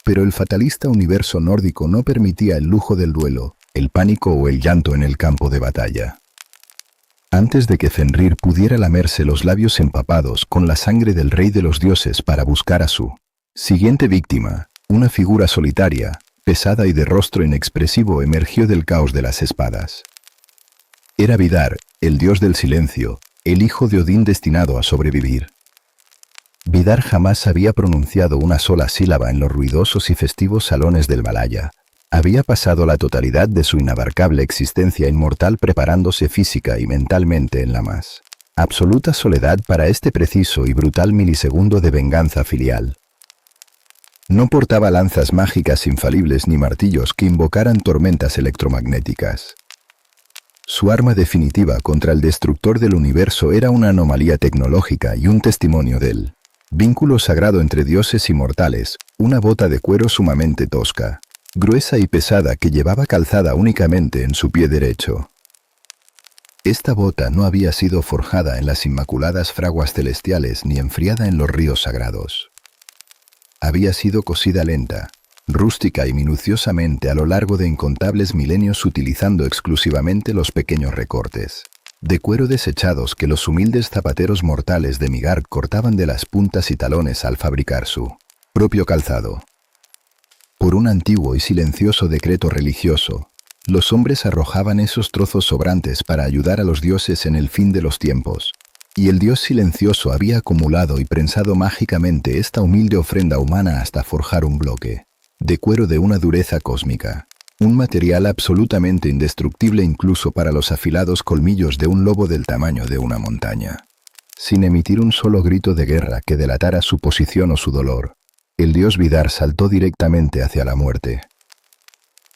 Pero el fatalista universo nórdico no permitía el lujo del duelo, el pánico o el llanto en el campo de batalla. Antes de que Fenrir pudiera lamerse los labios empapados con la sangre del rey de los dioses para buscar a su siguiente víctima, una figura solitaria, pesada y de rostro inexpresivo emergió del caos de las espadas. Era Vidar, el dios del silencio, el hijo de Odín destinado a sobrevivir. Vidar jamás había pronunciado una sola sílaba en los ruidosos y festivos salones del Valhalla, Había pasado la totalidad de su inabarcable existencia inmortal preparándose física y mentalmente en la más absoluta soledad para este preciso y brutal milisegundo de venganza filial. No portaba lanzas mágicas infalibles ni martillos que invocaran tormentas electromagnéticas. Su arma definitiva contra el destructor del universo era una anomalía tecnológica y un testimonio del vínculo sagrado entre dioses y mortales, una bota de cuero sumamente tosca, gruesa y pesada que llevaba calzada únicamente en su pie derecho. Esta bota no había sido forjada en las inmaculadas fraguas celestiales ni enfriada en los ríos sagrados. Había sido cosida lenta, rústica y minuciosamente a lo largo de incontables milenios utilizando exclusivamente los pequeños recortes de cuero desechados que los humildes zapateros mortales de Midgard cortaban de las puntas y talones al fabricar su propio calzado. Por un antiguo y silencioso decreto religioso, los hombres arrojaban esos trozos sobrantes para ayudar a los dioses en el fin de los tiempos, y el dios silencioso había acumulado y prensado mágicamente esta humilde ofrenda humana hasta forjar un bloque de cuero de una dureza cósmica, un material absolutamente indestructible incluso para los afilados colmillos de un lobo del tamaño de una montaña. Sin emitir un solo grito de guerra que delatara su posición o su dolor, el dios Vidar saltó directamente hacia la muerte.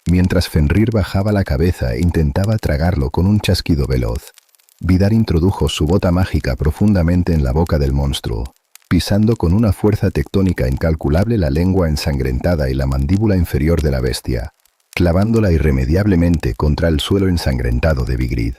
Mientras Fenrir bajaba la cabeza e intentaba tragarlo con un chasquido veloz, Vidar introdujo su bota mágica profundamente en la boca del monstruo, pisando con una fuerza tectónica incalculable la lengua ensangrentada y la mandíbula inferior de la bestia, clavándola irremediablemente contra el suelo ensangrentado de Vigrid.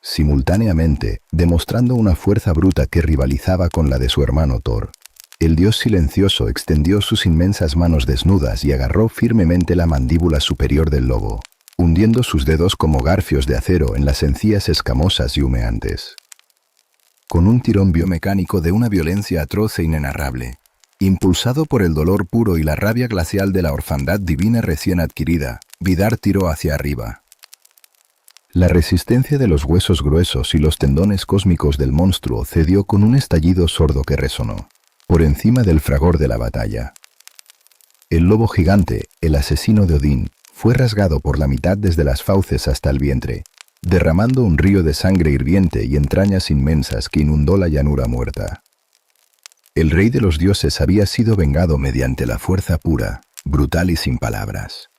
Simultáneamente, demostrando una fuerza bruta que rivalizaba con la de su hermano Thor, el dios silencioso extendió sus inmensas manos desnudas y agarró firmemente la mandíbula superior del lobo, hundiendo sus dedos como garfios de acero en las encías escamosas y humeantes. Con un tirón biomecánico de una violencia atroz e inenarrable, impulsado por el dolor puro y la rabia glacial de la orfandad divina recién adquirida, Vidar tiró hacia arriba. La resistencia de los huesos gruesos y los tendones cósmicos del monstruo cedió con un estallido sordo que resonó por encima del fragor de la batalla. El lobo gigante, el asesino de Odín, fue rasgado por la mitad desde las fauces hasta el vientre, derramando un río de sangre hirviente y entrañas inmensas que inundó la llanura muerta. El rey de los dioses había sido vengado mediante la fuerza pura, brutal y sin palabras.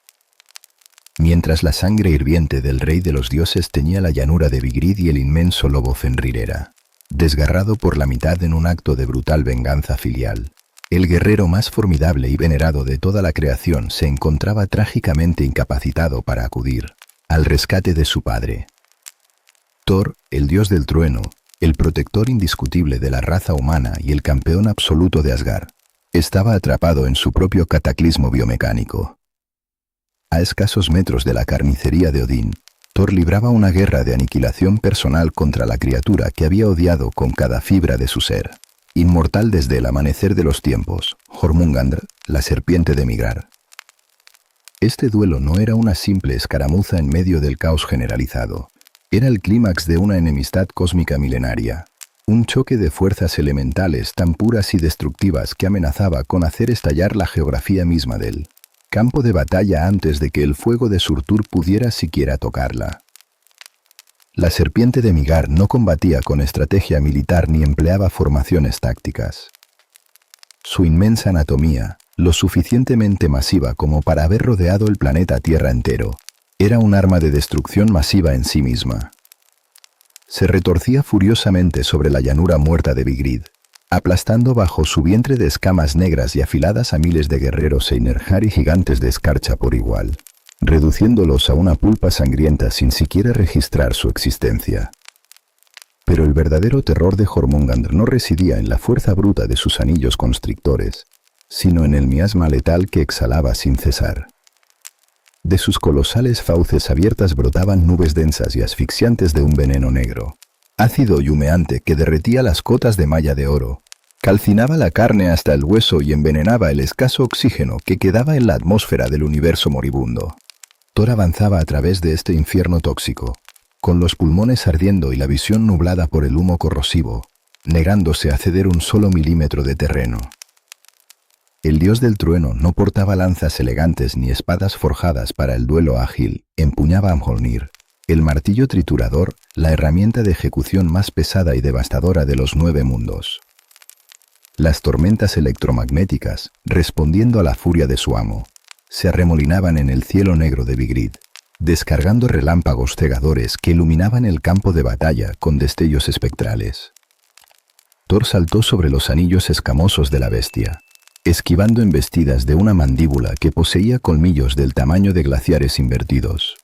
Mientras la sangre hirviente del rey de los dioses teñía la llanura de Vigrid y el inmenso lobo Fenrir era desgarrado por la mitad en un acto de brutal venganza filial. El guerrero más formidable y venerado de toda la creación se encontraba trágicamente incapacitado para acudir al rescate de su padre. Thor, el dios del trueno, el protector indiscutible de la raza humana y el campeón absoluto de Asgard, estaba atrapado en su propio cataclismo biomecánico. A escasos metros de la carnicería de Odín, Thor libraba una guerra de aniquilación personal contra la criatura que había odiado con cada fibra de su ser. Inmortal desde el amanecer de los tiempos, Jormungandr, la serpiente de Midgard. Este duelo no era una simple escaramuza en medio del caos generalizado. Era el clímax de una enemistad cósmica milenaria. Un choque de fuerzas elementales tan puras y destructivas que amenazaba con hacer estallar la geografía misma del campo de batalla antes de que el fuego de Surtur pudiera siquiera tocarla. La serpiente de Midgard no combatía con estrategia militar ni empleaba formaciones tácticas. Su inmensa anatomía, lo suficientemente masiva como para haber rodeado el planeta Tierra entero, era un arma de destrucción masiva en sí misma. Se retorcía furiosamente sobre la llanura muerta de Vigrid, aplastando bajo su vientre de escamas negras y afiladas a miles de guerreros Einherjar y gigantes de escarcha por igual, reduciéndolos a una pulpa sangrienta sin siquiera registrar su existencia. Pero el verdadero terror de Jormungandr no residía en la fuerza bruta de sus anillos constrictores, sino en el miasma letal que exhalaba sin cesar. De sus colosales fauces abiertas brotaban nubes densas y asfixiantes de un veneno negro, ácido y humeante que derretía las cotas de malla de oro, calcinaba la carne hasta el hueso y envenenaba el escaso oxígeno que quedaba en la atmósfera del universo moribundo. Thor avanzaba a través de este infierno tóxico, con los pulmones ardiendo y la visión nublada por el humo corrosivo, negándose a ceder un solo milímetro de terreno. El dios del trueno no portaba lanzas elegantes ni espadas forjadas para el duelo ágil, empuñaba a Mjolnir, el martillo triturador, la herramienta de ejecución más pesada y devastadora de los 9 mundos. Las tormentas electromagnéticas, respondiendo a la furia de su amo, se arremolinaban en el cielo negro de Vigrid, descargando relámpagos cegadores que iluminaban el campo de batalla con destellos espectrales. Thor saltó sobre los anillos escamosos de la bestia, esquivando embestidas de una mandíbula que poseía colmillos del tamaño de glaciares invertidos.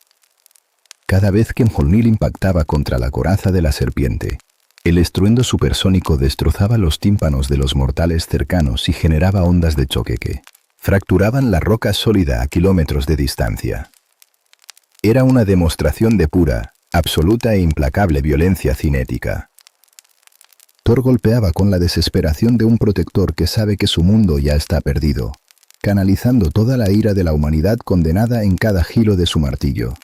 Cada vez que Mjolnir impactaba contra la coraza de la serpiente, el estruendo supersónico destrozaba los tímpanos de los mortales cercanos y generaba ondas de choque que fracturaban la roca sólida a kilómetros de distancia. Era una demostración de pura, absoluta e implacable violencia cinética. Thor golpeaba con la desesperación de un protector que sabe que su mundo ya está perdido, canalizando toda la ira de la humanidad condenada en cada giro de su martillo.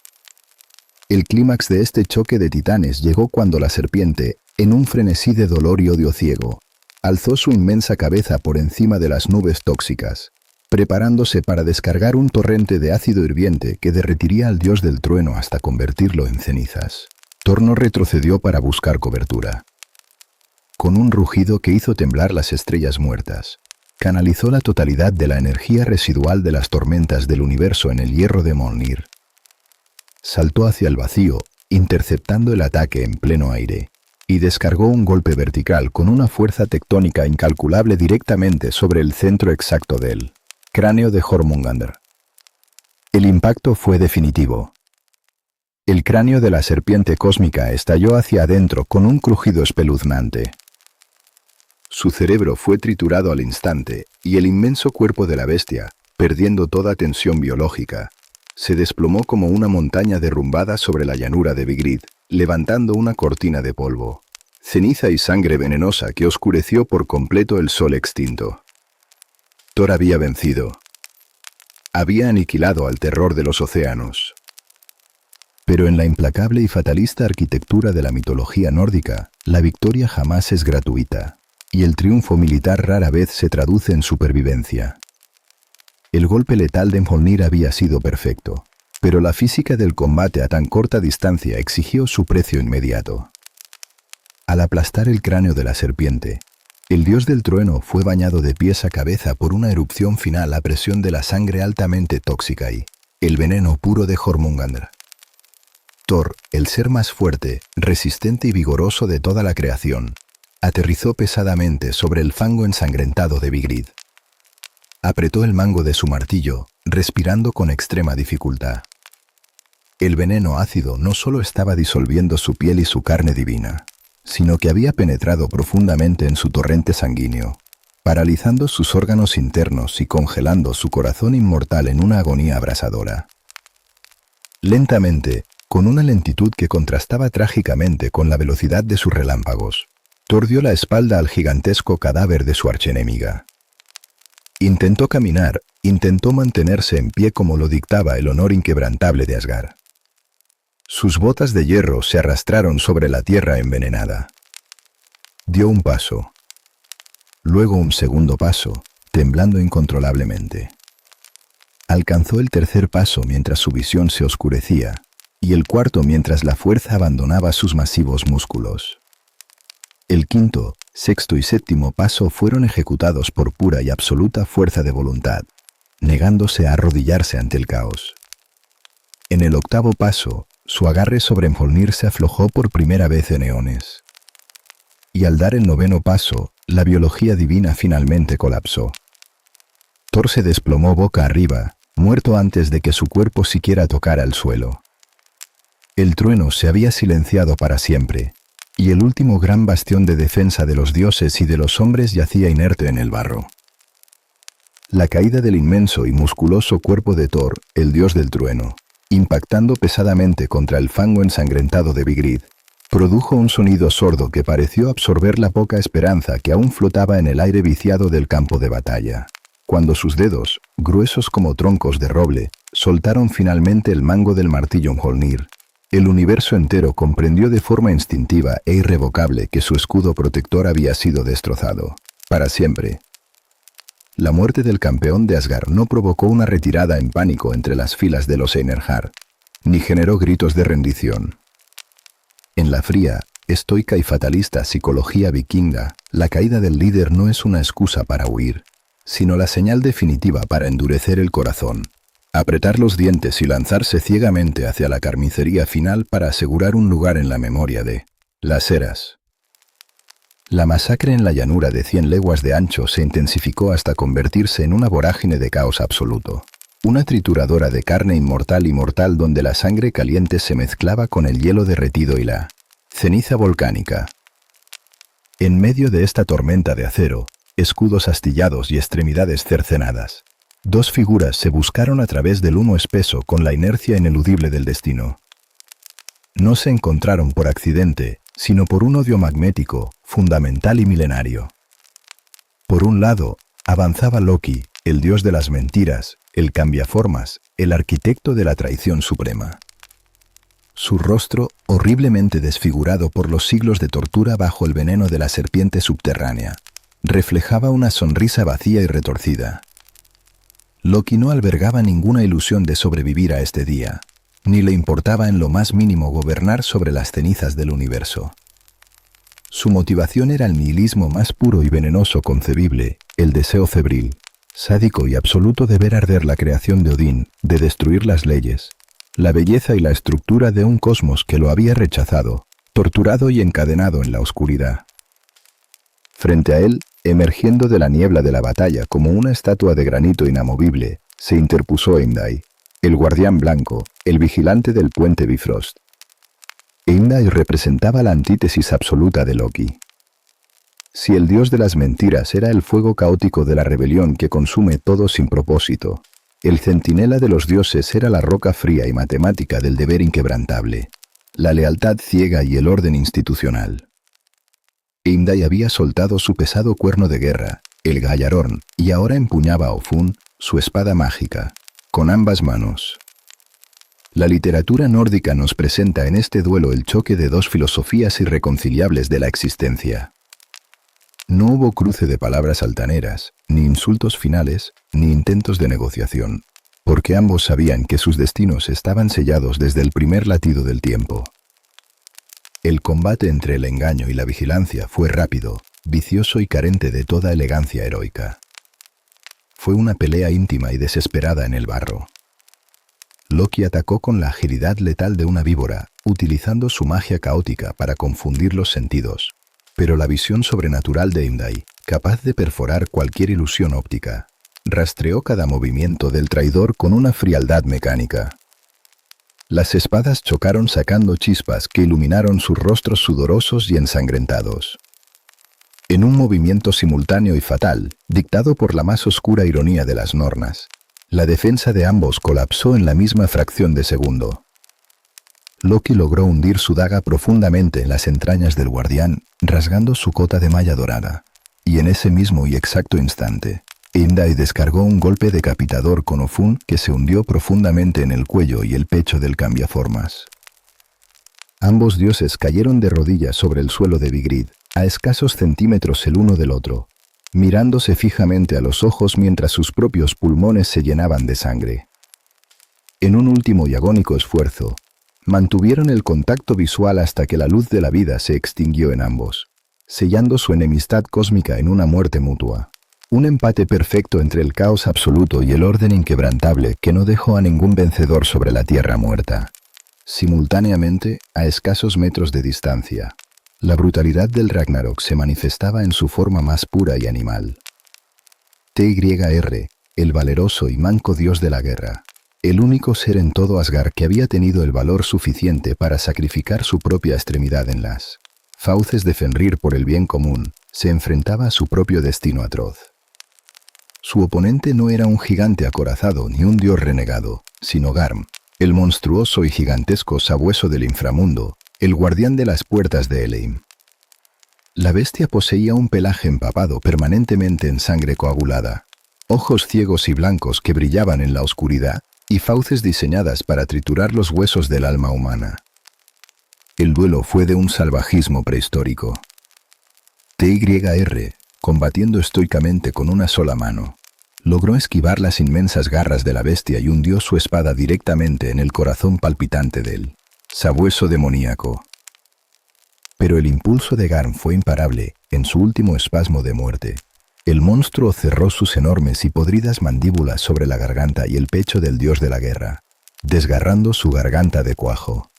El clímax de este choque de titanes llegó cuando la serpiente, en un frenesí de dolor y odio ciego, alzó su inmensa cabeza por encima de las nubes tóxicas, preparándose para descargar un torrente de ácido hirviente que derretiría al dios del trueno hasta convertirlo en cenizas. Thor no retrocedió para buscar cobertura. Con un rugido que hizo temblar las estrellas muertas, canalizó la totalidad de la energía residual de las tormentas del universo en el hierro de Mjolnir. Saltó hacia el vacío, interceptando el ataque en pleno aire, y descargó un golpe vertical con una fuerza tectónica incalculable directamente sobre el centro exacto del cráneo de Jormungandr. El impacto fue definitivo. El cráneo de la serpiente cósmica estalló hacia adentro con un crujido espeluznante. Su cerebro fue triturado al instante, y el inmenso cuerpo de la bestia, perdiendo toda tensión biológica, se desplomó como una montaña derrumbada sobre la llanura de Vigrid, levantando una cortina de polvo, ceniza y sangre venenosa que oscureció por completo el sol extinto. Thor había vencido. Había aniquilado al terror de los océanos. Pero en la implacable y fatalista arquitectura de la mitología nórdica, la victoria jamás es gratuita, y el triunfo militar rara vez se traduce en supervivencia. El golpe letal de Mjolnir había sido perfecto, pero la física del combate a tan corta distancia exigió su precio inmediato. Al aplastar el cráneo de la serpiente, el dios del trueno fue bañado de pies a cabeza por una erupción final a presión de la sangre altamente tóxica y el veneno puro de Jormungandr. Thor, el ser más fuerte, resistente y vigoroso de toda la creación, aterrizó pesadamente sobre el fango ensangrentado de Vigrid. Apretó el mango de su martillo, respirando con extrema dificultad. El veneno ácido no solo estaba disolviendo su piel y su carne divina, sino que había penetrado profundamente en su torrente sanguíneo, paralizando sus órganos internos y congelando su corazón inmortal en una agonía abrasadora. Lentamente, con una lentitud que contrastaba trágicamente con la velocidad de sus relámpagos, Thor dio la espalda al gigantesco cadáver de su archienemiga. Intentó caminar, intentó mantenerse en pie como lo dictaba el honor inquebrantable de Asgard. Sus botas de hierro se arrastraron sobre la tierra envenenada. Dio un paso, luego un segundo paso, temblando incontrolablemente. Alcanzó el tercer paso mientras su visión se oscurecía, y el cuarto mientras la fuerza abandonaba sus masivos músculos. El quinto, sexto y séptimo paso fueron ejecutados por pura y absoluta fuerza de voluntad, negándose a arrodillarse ante el caos. En el octavo paso, su agarre sobre Mjolnir se aflojó por primera vez en eones. Y al dar el noveno paso, la biología divina finalmente colapsó. Thor se desplomó boca arriba, muerto antes de que su cuerpo siquiera tocara el suelo. El trueno se había silenciado para siempre, y el último gran bastión de defensa de los dioses y de los hombres yacía inerte en el barro. La caída del inmenso y musculoso cuerpo de Thor, el dios del trueno, impactando pesadamente contra el fango ensangrentado de Vigrid, produjo un sonido sordo que pareció absorber la poca esperanza que aún flotaba en el aire viciado del campo de batalla. Cuando sus dedos, gruesos como troncos de roble, soltaron finalmente el mango del martillo Mjolnir, el universo entero comprendió de forma instintiva e irrevocable que su escudo protector había sido destrozado, para siempre. La muerte del campeón de Asgard no provocó una retirada en pánico entre las filas de los Einherjar, ni generó gritos de rendición. En la fría, estoica y fatalista psicología vikinga, la caída del líder no es una excusa para huir, sino la señal definitiva para endurecer el corazón, apretar los dientes y lanzarse ciegamente hacia la carnicería final para asegurar un lugar en la memoria de las eras. La masacre en la llanura de 100 leguas de ancho se intensificó hasta convertirse en una vorágine de caos absoluto. Una trituradora de carne inmortal y mortal donde la sangre caliente se mezclaba con el hielo derretido y la ceniza volcánica. En medio de esta tormenta de acero, escudos astillados y extremidades cercenadas, dos figuras se buscaron a través del humo espeso con la inercia ineludible del destino. No se encontraron por accidente, sino por un odio magnético, fundamental y milenario. Por un lado, avanzaba Loki, el dios de las mentiras, el cambiaformas, el arquitecto de la traición suprema. Su rostro, horriblemente desfigurado por los siglos de tortura bajo el veneno de la serpiente subterránea, reflejaba una sonrisa vacía y retorcida. Loki no albergaba ninguna ilusión de sobrevivir a este día, ni le importaba en lo más mínimo gobernar sobre las cenizas del universo. Su motivación era el nihilismo más puro y venenoso concebible, el deseo febril, sádico y absoluto de ver arder la creación de Odín, de destruir las leyes, la belleza y la estructura de un cosmos que lo había rechazado, torturado y encadenado en la oscuridad. Frente a él, emergiendo de la niebla de la batalla como una estatua de granito inamovible, se interpuso Heimdall, el guardián blanco, el vigilante del puente Bifrost. Heimdall representaba la antítesis absoluta de Loki. Si el dios de las mentiras era el fuego caótico de la rebelión que consume todo sin propósito, el centinela de los dioses era la roca fría y matemática del deber inquebrantable, la lealtad ciega y el orden institucional. Heimdall había soltado su pesado cuerno de guerra, el Gallarón, y ahora empuñaba a Ofun, su espada mágica, con ambas manos. La literatura nórdica nos presenta en este duelo el choque de dos filosofías irreconciliables de la existencia. No hubo cruce de palabras altaneras, ni insultos finales, ni intentos de negociación, porque ambos sabían que sus destinos estaban sellados desde el primer latido del tiempo. El combate entre el engaño y la vigilancia fue rápido, vicioso y carente de toda elegancia heroica. Fue una pelea íntima y desesperada en el barro. Loki atacó con la agilidad letal de una víbora, utilizando su magia caótica para confundir los sentidos, pero la visión sobrenatural de Heimdall, capaz de perforar cualquier ilusión óptica, rastreó cada movimiento del traidor con una frialdad mecánica. Las espadas chocaron sacando chispas que iluminaron sus rostros sudorosos y ensangrentados. En un movimiento simultáneo y fatal, dictado por la más oscura ironía de las nornas, la defensa de ambos colapsó en la misma fracción de segundo. Loki logró hundir su daga profundamente en las entrañas del guardián, rasgando su cota de malla dorada, y en ese mismo y exacto instante, Heimdall descargó un golpe decapitador con Ofun que se hundió profundamente en el cuello y el pecho del cambiaformas. Ambos dioses cayeron de rodillas sobre el suelo de Vigrid, a escasos centímetros el uno del otro, mirándose fijamente a los ojos mientras sus propios pulmones se llenaban de sangre. En un último y agónico esfuerzo, mantuvieron el contacto visual hasta que la luz de la vida se extinguió en ambos, sellando su enemistad cósmica en una muerte mutua. Un empate perfecto entre el caos absoluto y el orden inquebrantable que no dejó a ningún vencedor sobre la tierra muerta. Simultáneamente, a escasos metros de distancia, la brutalidad del Ragnarok se manifestaba en su forma más pura y animal. TYR, el valeroso y manco dios de la guerra, el único ser en todo Asgard que había tenido el valor suficiente para sacrificar su propia extremidad en las fauces de Fenrir por el bien común, se enfrentaba a su propio destino atroz. Su oponente no era un gigante acorazado ni un dios renegado, sino Garm, el monstruoso y gigantesco sabueso del inframundo, el guardián de las puertas de Helheim. La bestia poseía un pelaje empapado permanentemente en sangre coagulada, ojos ciegos y blancos que brillaban en la oscuridad, y fauces diseñadas para triturar los huesos del alma humana. El duelo fue de un salvajismo prehistórico. TYR, combatiendo estoicamente con una sola mano, Logró esquivar las inmensas garras de la bestia y hundió su espada directamente en el corazón palpitante del sabueso demoníaco. Pero el impulso de Garm fue imparable. En su último espasmo de muerte, el monstruo cerró sus enormes y podridas mandíbulas sobre la garganta y el pecho del dios de la guerra, desgarrando su garganta de cuajo.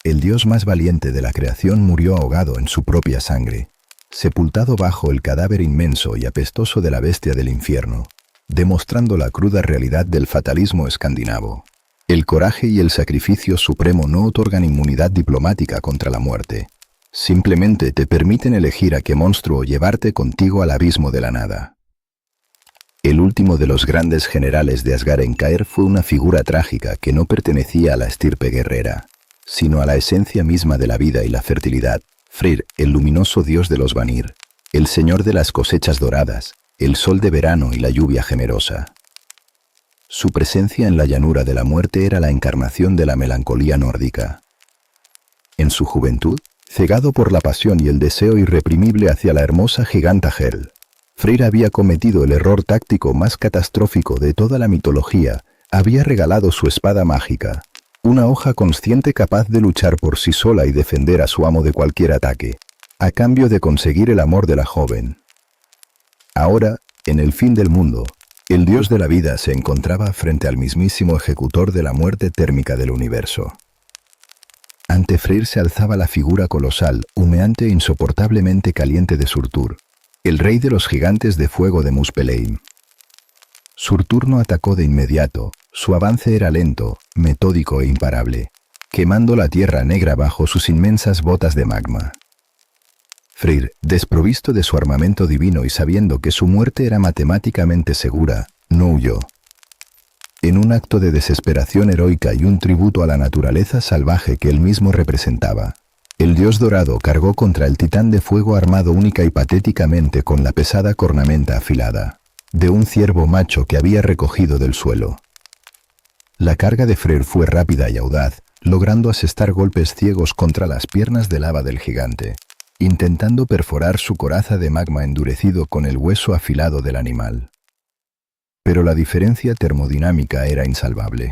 El dios más valiente de la creación murió ahogado en su propia sangre, sepultado bajo el cadáver inmenso y apestoso de la bestia del infierno, demostrando la cruda realidad del fatalismo escandinavo. El coraje y el sacrificio supremo no otorgan inmunidad diplomática contra la muerte. Simplemente te permiten elegir a qué monstruo llevarte contigo al abismo de la nada. El último de los grandes generales de Asgard en caer fue una figura trágica que no pertenecía a la estirpe guerrera, sino a la esencia misma de la vida y la fertilidad. Freyr, el luminoso dios de los Vanir, el señor de las cosechas doradas, el sol de verano y la lluvia generosa. Su presencia en la llanura de la muerte era la encarnación de la melancolía nórdica. En su juventud, cegado por la pasión y el deseo irreprimible hacia la hermosa giganta Hel, Freyr había cometido el error táctico más catastrófico de toda la mitología. Había regalado su espada mágica, una hoja consciente capaz de luchar por sí sola y defender a su amo de cualquier ataque, a cambio de conseguir el amor de la joven. Ahora, en el fin del mundo, el dios de la vida se encontraba frente al mismísimo ejecutor de la muerte térmica del universo. Ante Freyr se alzaba la figura colosal, humeante e insoportablemente caliente de Surtur, el rey de los gigantes de fuego de Muspelheim. Surtur no atacó de inmediato. Su avance era lento, metódico e imparable, quemando la tierra negra bajo sus inmensas botas de magma. Freyr, desprovisto de su armamento divino y sabiendo que su muerte era matemáticamente segura, no huyó. En un acto de desesperación heroica y un tributo a la naturaleza salvaje que él mismo representaba, el dios dorado cargó contra el titán de fuego armado única y patéticamente con la pesada cornamenta afilada de un ciervo macho que había recogido del suelo. La carga de Freyr fue rápida y audaz, logrando asestar golpes ciegos contra las piernas de lava del gigante, intentando perforar su coraza de magma endurecido con el hueso afilado del animal. Pero la diferencia termodinámica era insalvable.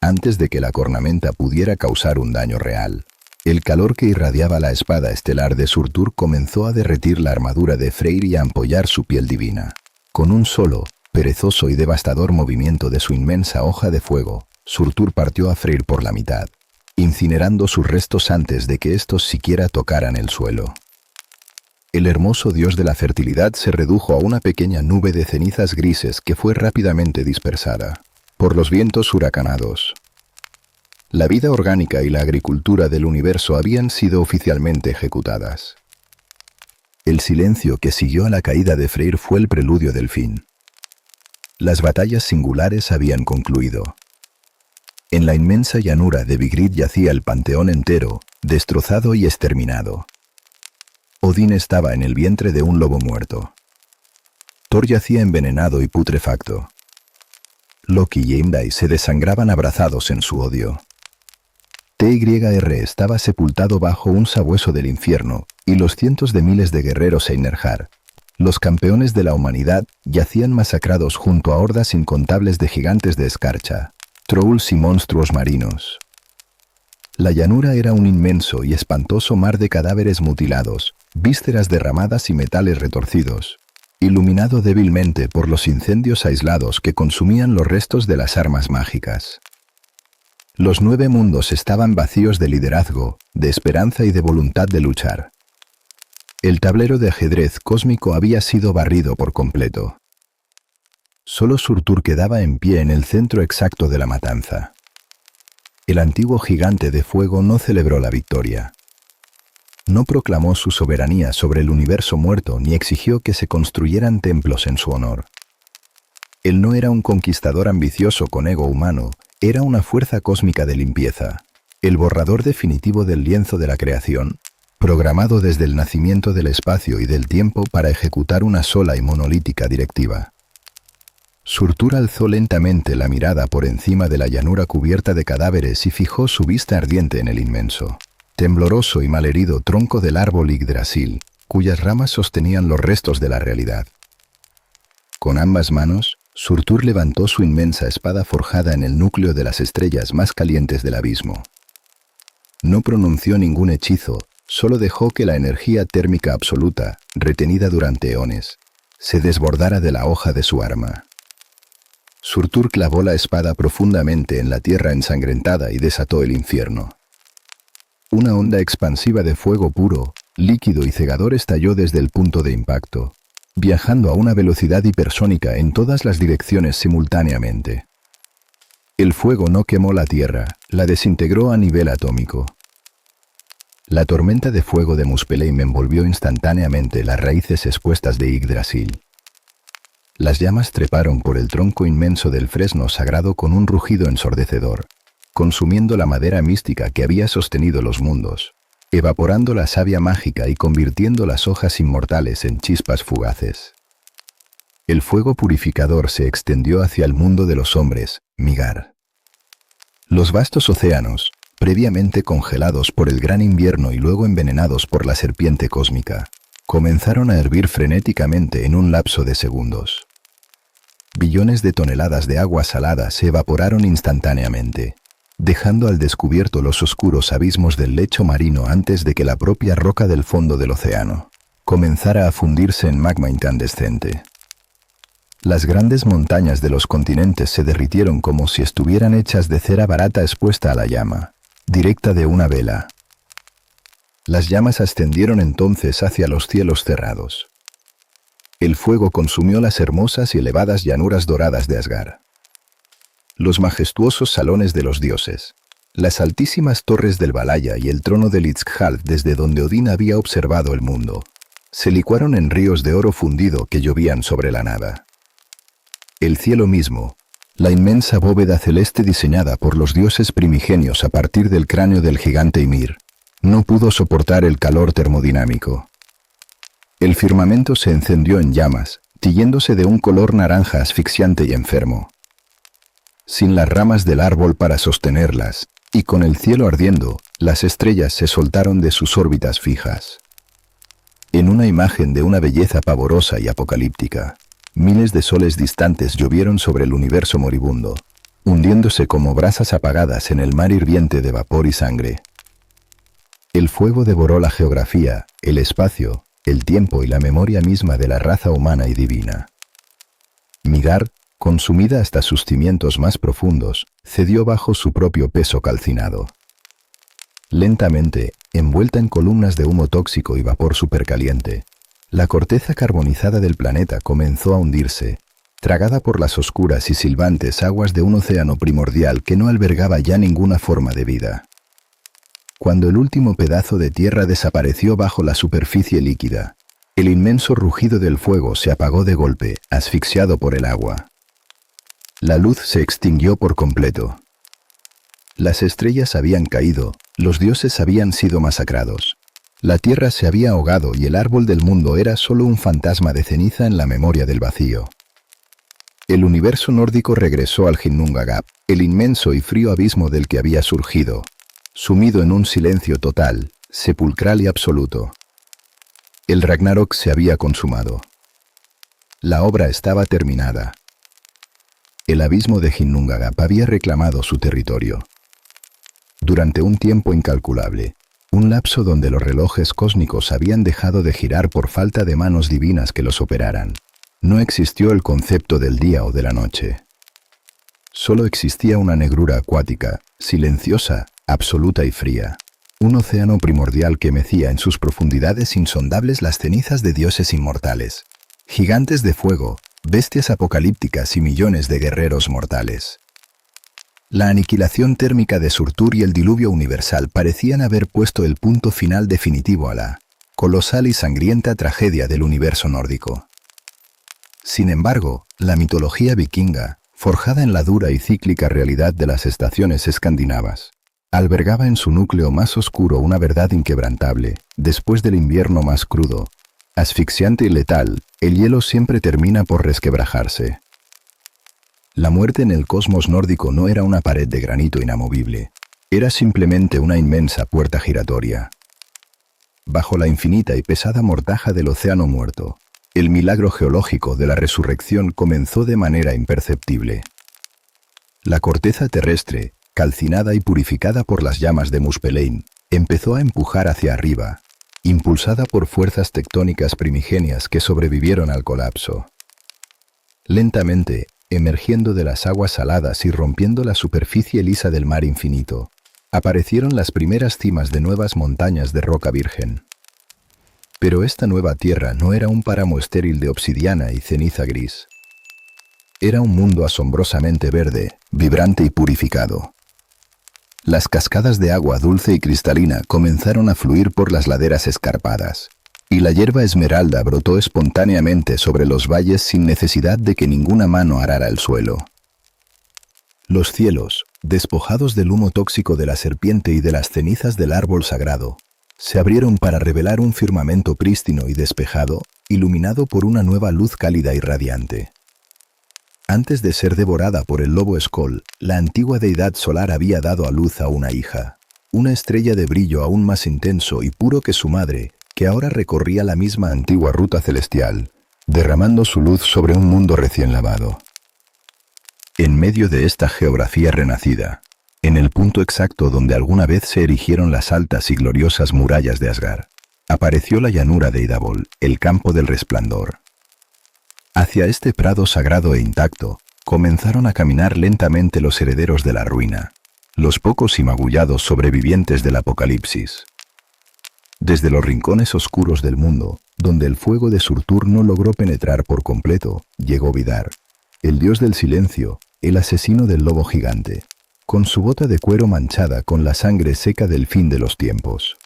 Antes de que la cornamenta pudiera causar un daño real, el calor que irradiaba la espada estelar de Surtur comenzó a derretir la armadura de Freyr y a ampollar su piel divina. Con un solo, perezoso y devastador movimiento de su inmensa hoja de fuego, Surtur partió a Freyr por la mitad, incinerando sus restos antes de que estos siquiera tocaran el suelo. El hermoso dios de la fertilidad se redujo a una pequeña nube de cenizas grises que fue rápidamente dispersada por los vientos huracanados. La vida orgánica y la agricultura del universo habían sido oficialmente ejecutadas. El silencio que siguió a la caída de Freyr fue el preludio del fin. Las batallas singulares habían concluido. En la inmensa llanura de Vigrid yacía el panteón entero, destrozado y exterminado. Odín estaba en el vientre de un lobo muerto. Thor yacía envenenado y putrefacto. Loki y Heimdall se desangraban abrazados en su odio. TYR estaba sepultado bajo un sabueso del infierno, y los cientos de miles de guerreros Einherjar, los campeones de la humanidad, yacían masacrados junto a hordas incontables de gigantes de escarcha, trolls y monstruos marinos. La llanura era un inmenso y espantoso mar de cadáveres mutilados, vísceras derramadas y metales retorcidos, iluminado débilmente por los incendios aislados que consumían los restos de las armas mágicas. Los 9 mundos estaban vacíos de liderazgo, de esperanza y de voluntad de luchar. El tablero de ajedrez cósmico había sido barrido por completo. Solo Surtur quedaba en pie en el centro exacto de la matanza. El antiguo gigante de fuego no celebró la victoria. No proclamó su soberanía sobre el universo muerto ni exigió que se construyeran templos en su honor. Él no era un conquistador ambicioso con ego humano, era una fuerza cósmica de limpieza, el borrador definitivo del lienzo de la creación, programado desde el nacimiento del espacio y del tiempo para ejecutar una sola y monolítica directiva. Surtur alzó lentamente la mirada por encima de la llanura cubierta de cadáveres y fijó su vista ardiente en el inmenso, tembloroso y malherido tronco del árbol Yggdrasil, cuyas ramas sostenían los restos de la realidad. Con ambas manos, Surtur levantó su inmensa espada forjada en el núcleo de las estrellas más calientes del abismo. No pronunció ningún hechizo, solo dejó que la energía térmica absoluta, retenida durante eones, se desbordara de la hoja de su arma. Surtur clavó la espada profundamente en la tierra ensangrentada y desató el infierno. Una onda expansiva de fuego puro, líquido y cegador estalló desde el punto de impacto, viajando a una velocidad hipersónica en todas las direcciones simultáneamente. El fuego no quemó la tierra, la desintegró a nivel atómico. La tormenta de fuego de Muspelheim envolvió instantáneamente las raíces expuestas de Yggdrasil. Las llamas treparon por el tronco inmenso del fresno sagrado con un rugido ensordecedor, consumiendo la madera mística que había sostenido los mundos, evaporando la savia mágica y convirtiendo las hojas inmortales en chispas fugaces. El fuego purificador se extendió hacia el mundo de los hombres, Migar. Los vastos océanos, previamente congelados por el gran invierno y luego envenenados por la serpiente cósmica, comenzaron a hervir frenéticamente en un lapso de segundos. Billones de toneladas de agua salada se evaporaron instantáneamente, dejando al descubierto los oscuros abismos del lecho marino antes de que la propia roca del fondo del océano comenzara a fundirse en magma incandescente. Las grandes montañas de los continentes se derritieron como si estuvieran hechas de cera barata expuesta a la llama, directa de una vela. Las llamas ascendieron entonces hacia los cielos cerrados. El fuego consumió las hermosas y elevadas llanuras doradas de Asgard, los majestuosos salones de los dioses, las altísimas torres del Valhalla y el trono de Litzhald desde donde Odín había observado el mundo, se licuaron en ríos de oro fundido que llovían sobre la nada. El cielo mismo, la inmensa bóveda celeste diseñada por los dioses primigenios a partir del cráneo del gigante Ymir, no pudo soportar el calor termodinámico. El firmamento se encendió en llamas, tiñéndose de un color naranja asfixiante y enfermo. Sin las ramas del árbol para sostenerlas, y con el cielo ardiendo, las estrellas se soltaron de sus órbitas fijas. En una imagen de una belleza pavorosa y apocalíptica, miles de soles distantes llovieron sobre el universo moribundo, hundiéndose como brasas apagadas en el mar hirviente de vapor y sangre. El fuego devoró la geografía, el espacio, el tiempo y la memoria misma de la raza humana y divina. Midgard, consumida hasta sus cimientos más profundos, cedió bajo su propio peso calcinado. Lentamente, envuelta en columnas de humo tóxico y vapor supercaliente, la corteza carbonizada del planeta comenzó a hundirse, tragada por las oscuras y silbantes aguas de un océano primordial que no albergaba ya ninguna forma de vida. Cuando el último pedazo de tierra desapareció bajo la superficie líquida, el inmenso rugido del fuego se apagó de golpe, asfixiado por el agua. La luz se extinguió por completo. Las estrellas habían caído, los dioses habían sido masacrados. La tierra se había ahogado y el árbol del mundo era solo un fantasma de ceniza en la memoria del vacío. El universo nórdico regresó al Ginnungagap, el inmenso y frío abismo del que había surgido, sumido en un silencio total, sepulcral y absoluto. El Ragnarok se había consumado. La obra estaba terminada. El abismo de Ginnungagap había reclamado su territorio. Durante un tiempo incalculable, un lapso donde los relojes cósmicos habían dejado de girar por falta de manos divinas que los operaran, no existió el concepto del día o de la noche. Solo existía una negrura acuática, silenciosa, absoluta y fría, un océano primordial que mecía en sus profundidades insondables las cenizas de dioses inmortales, gigantes de fuego, bestias apocalípticas y millones de guerreros mortales. La aniquilación térmica de Surtur y el diluvio universal parecían haber puesto el punto final definitivo a la colosal y sangrienta tragedia del universo nórdico. Sin embargo, la mitología vikinga, forjada en la dura y cíclica realidad de las estaciones escandinavas, albergaba en su núcleo más oscuro una verdad inquebrantable. Después del invierno más crudo, asfixiante y letal, el hielo siempre termina por resquebrajarse. La muerte en el cosmos nórdico no era una pared de granito inamovible, era simplemente una inmensa puerta giratoria. Bajo la infinita y pesada mortaja del océano muerto, El milagro geológico de la resurrección comenzó de manera imperceptible. La corteza terrestre, calcinada y purificada por las llamas de Muspelheim, empezó a empujar hacia arriba, impulsada por fuerzas tectónicas primigenias que sobrevivieron al colapso. Lentamente, emergiendo de las aguas saladas y rompiendo la superficie lisa del mar infinito, aparecieron las primeras cimas de nuevas montañas de roca virgen. Pero esta nueva tierra no era un páramo estéril de obsidiana y ceniza gris. Era un mundo asombrosamente verde, vibrante y purificado. Las cascadas de agua dulce y cristalina comenzaron a fluir por las laderas escarpadas, y la hierba esmeralda brotó espontáneamente sobre los valles sin necesidad de que ninguna mano arara el suelo. Los cielos, despojados del humo tóxico de la serpiente y de las cenizas del árbol sagrado, se abrieron para revelar un firmamento prístino y despejado, iluminado por una nueva luz cálida y radiante. Antes de ser devorada por el lobo Skoll, la antigua deidad solar había dado a luz a una hija, una estrella de brillo aún más intenso y puro que su madre, que ahora recorría la misma antigua ruta celestial, derramando su luz sobre un mundo recién lavado. En medio de esta geografía renacida, en el punto exacto donde alguna vez se erigieron las altas y gloriosas murallas de Asgard, apareció la llanura de Idabol, el campo del resplandor. Hacia este prado sagrado e intacto, comenzaron a caminar lentamente los herederos de la ruina, los pocos y magullados sobrevivientes del apocalipsis. Desde los rincones oscuros del mundo, donde el fuego de Surtur no logró penetrar por completo, llegó Vidar, el dios del silencio, el asesino del lobo gigante, con su bota de cuero manchada con la sangre seca del fin de los tiempos.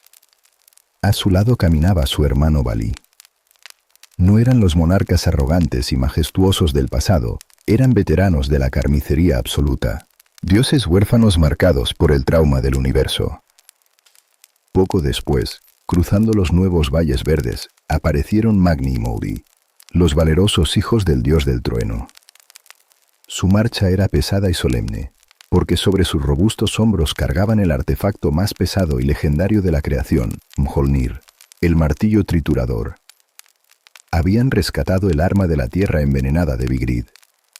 A su lado caminaba su hermano Valí. No eran los monarcas arrogantes y majestuosos del pasado, eran veteranos de la carnicería absoluta, dioses huérfanos marcados por el trauma del universo. Poco después, cruzando los nuevos valles verdes, aparecieron Magni y Moudi, los valerosos hijos del dios del trueno. Su marcha era pesada y solemne, porque sobre sus robustos hombros cargaban el artefacto más pesado y legendario de la creación, Mjolnir, el martillo triturador. Habían rescatado el arma de la tierra envenenada de Vigrid,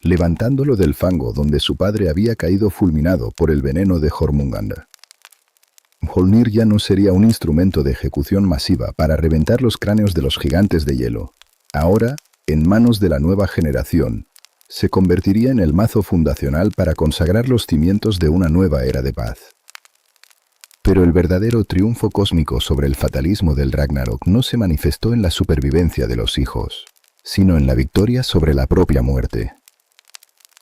levantándolo del fango donde su padre había caído fulminado por el veneno de Jormungand. Mjolnir ya no sería un instrumento de ejecución masiva para reventar los cráneos de los gigantes de hielo. Ahora, en manos de la nueva generación, se convertiría en el mazo fundacional para consagrar los cimientos de una nueva era de paz. Pero el verdadero triunfo cósmico sobre el fatalismo del Ragnarok no se manifestó en la supervivencia de los hijos, sino en la victoria sobre la propia muerte.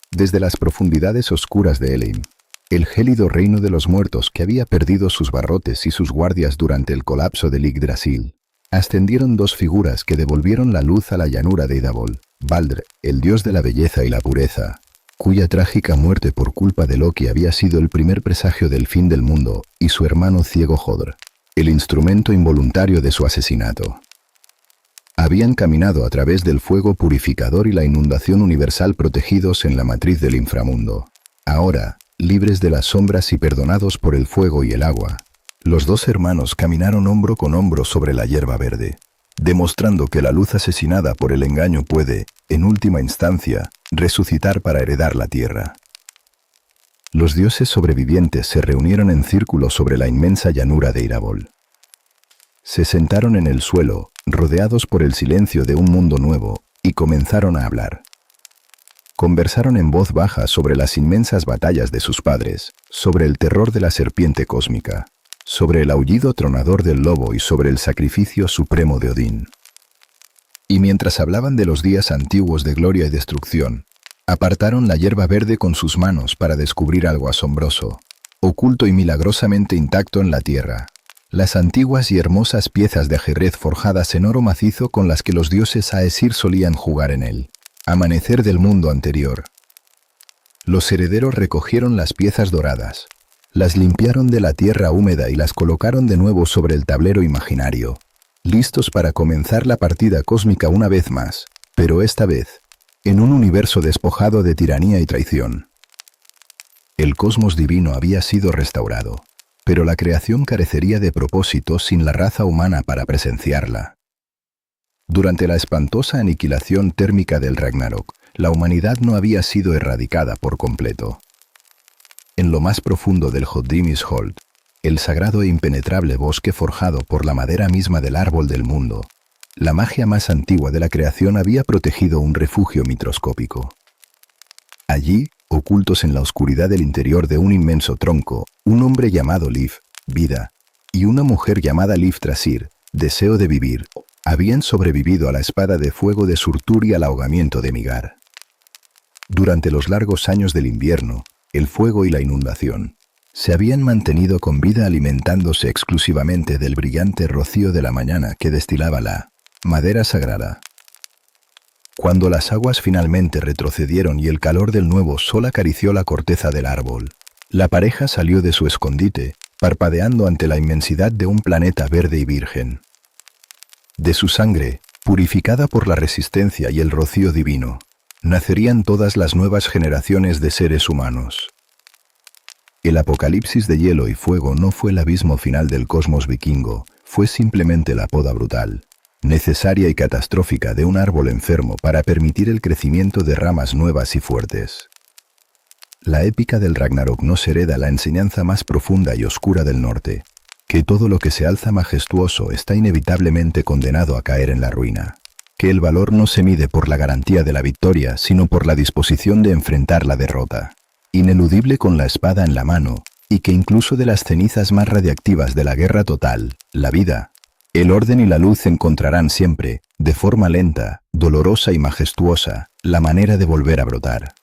Desde las profundidades oscuras de Helheim, el gélido reino de los muertos que había perdido sus barrotes y sus guardias durante el colapso del Yggdrasil, ascendieron dos figuras que devolvieron la luz a la llanura de Idabol, Baldr, el dios de la belleza y la pureza, cuya trágica muerte por culpa de Loki había sido el primer presagio del fin del mundo, y su hermano ciego Hodr, el instrumento involuntario de su asesinato. Habían caminado a través del fuego purificador y la inundación universal protegidos en la matriz del inframundo. Ahora, libres de las sombras y perdonados por el fuego y el agua, los dos hermanos caminaron hombro con hombro sobre la hierba verde, demostrando que la luz asesinada por el engaño puede, en última instancia, resucitar para heredar la tierra. Los dioses sobrevivientes se reunieron en círculo sobre la inmensa llanura de Idabol. Se sentaron en el suelo, rodeados por el silencio de un mundo nuevo, y comenzaron a hablar. Conversaron en voz baja sobre las inmensas batallas de sus padres, sobre el terror de la serpiente cósmica, sobre el aullido tronador del lobo y sobre el sacrificio supremo de Odín. Y mientras hablaban de los días antiguos de gloria y destrucción, apartaron la hierba verde con sus manos para descubrir algo asombroso, oculto y milagrosamente intacto en la tierra, las antiguas y hermosas piezas de ajedrez forjadas en oro macizo con las que los dioses Aesir solían jugar en el amanecer del mundo anterior. Los herederos recogieron las piezas doradas, las limpiaron de la tierra húmeda y las colocaron de nuevo sobre el tablero imaginario, listos para comenzar la partida cósmica una vez más, pero esta vez, en un universo despojado de tiranía y traición. El cosmos divino había sido restaurado, pero la creación carecería de propósito sin la raza humana para presenciarla. Durante la espantosa aniquilación térmica del Ragnarok, la humanidad no había sido erradicada por completo. En lo más profundo del Hodrimishold, el sagrado e impenetrable bosque forjado por la madera misma del árbol del mundo, la magia más antigua de la creación había protegido un refugio microscópico. Allí, ocultos en la oscuridad del interior de un inmenso tronco, un hombre llamado Lif, vida, y una mujer llamada Lif Trasir, deseo de vivir, habían sobrevivido a la espada de fuego de Surtur y al ahogamiento de Migar. Durante los largos años del invierno, el fuego y la inundación, se habían mantenido con vida alimentándose exclusivamente del brillante rocío de la mañana que destilaba la madera sagrada. Cuando las aguas finalmente retrocedieron y el calor del nuevo sol acarició la corteza del árbol, la pareja salió de su escondite, parpadeando ante la inmensidad de un planeta verde y virgen. De su sangre, purificada por la resistencia y el rocío divino, nacerían todas las nuevas generaciones de seres humanos. El apocalipsis de hielo y fuego no fue el abismo final del cosmos vikingo, fue simplemente la poda brutal, necesaria y catastrófica de un árbol enfermo para permitir el crecimiento de ramas nuevas y fuertes. La épica del Ragnarok nos hereda la enseñanza más profunda y oscura del norte, que todo lo que se alza majestuoso está inevitablemente condenado a caer en la ruina, que el valor no se mide por la garantía de la victoria, sino por la disposición de enfrentar la derrota, ineludible con la espada en la mano, y que incluso de las cenizas más radiactivas de la guerra total, la vida, el orden y la luz encontrarán siempre, de forma lenta, dolorosa y majestuosa, la manera de volver a brotar.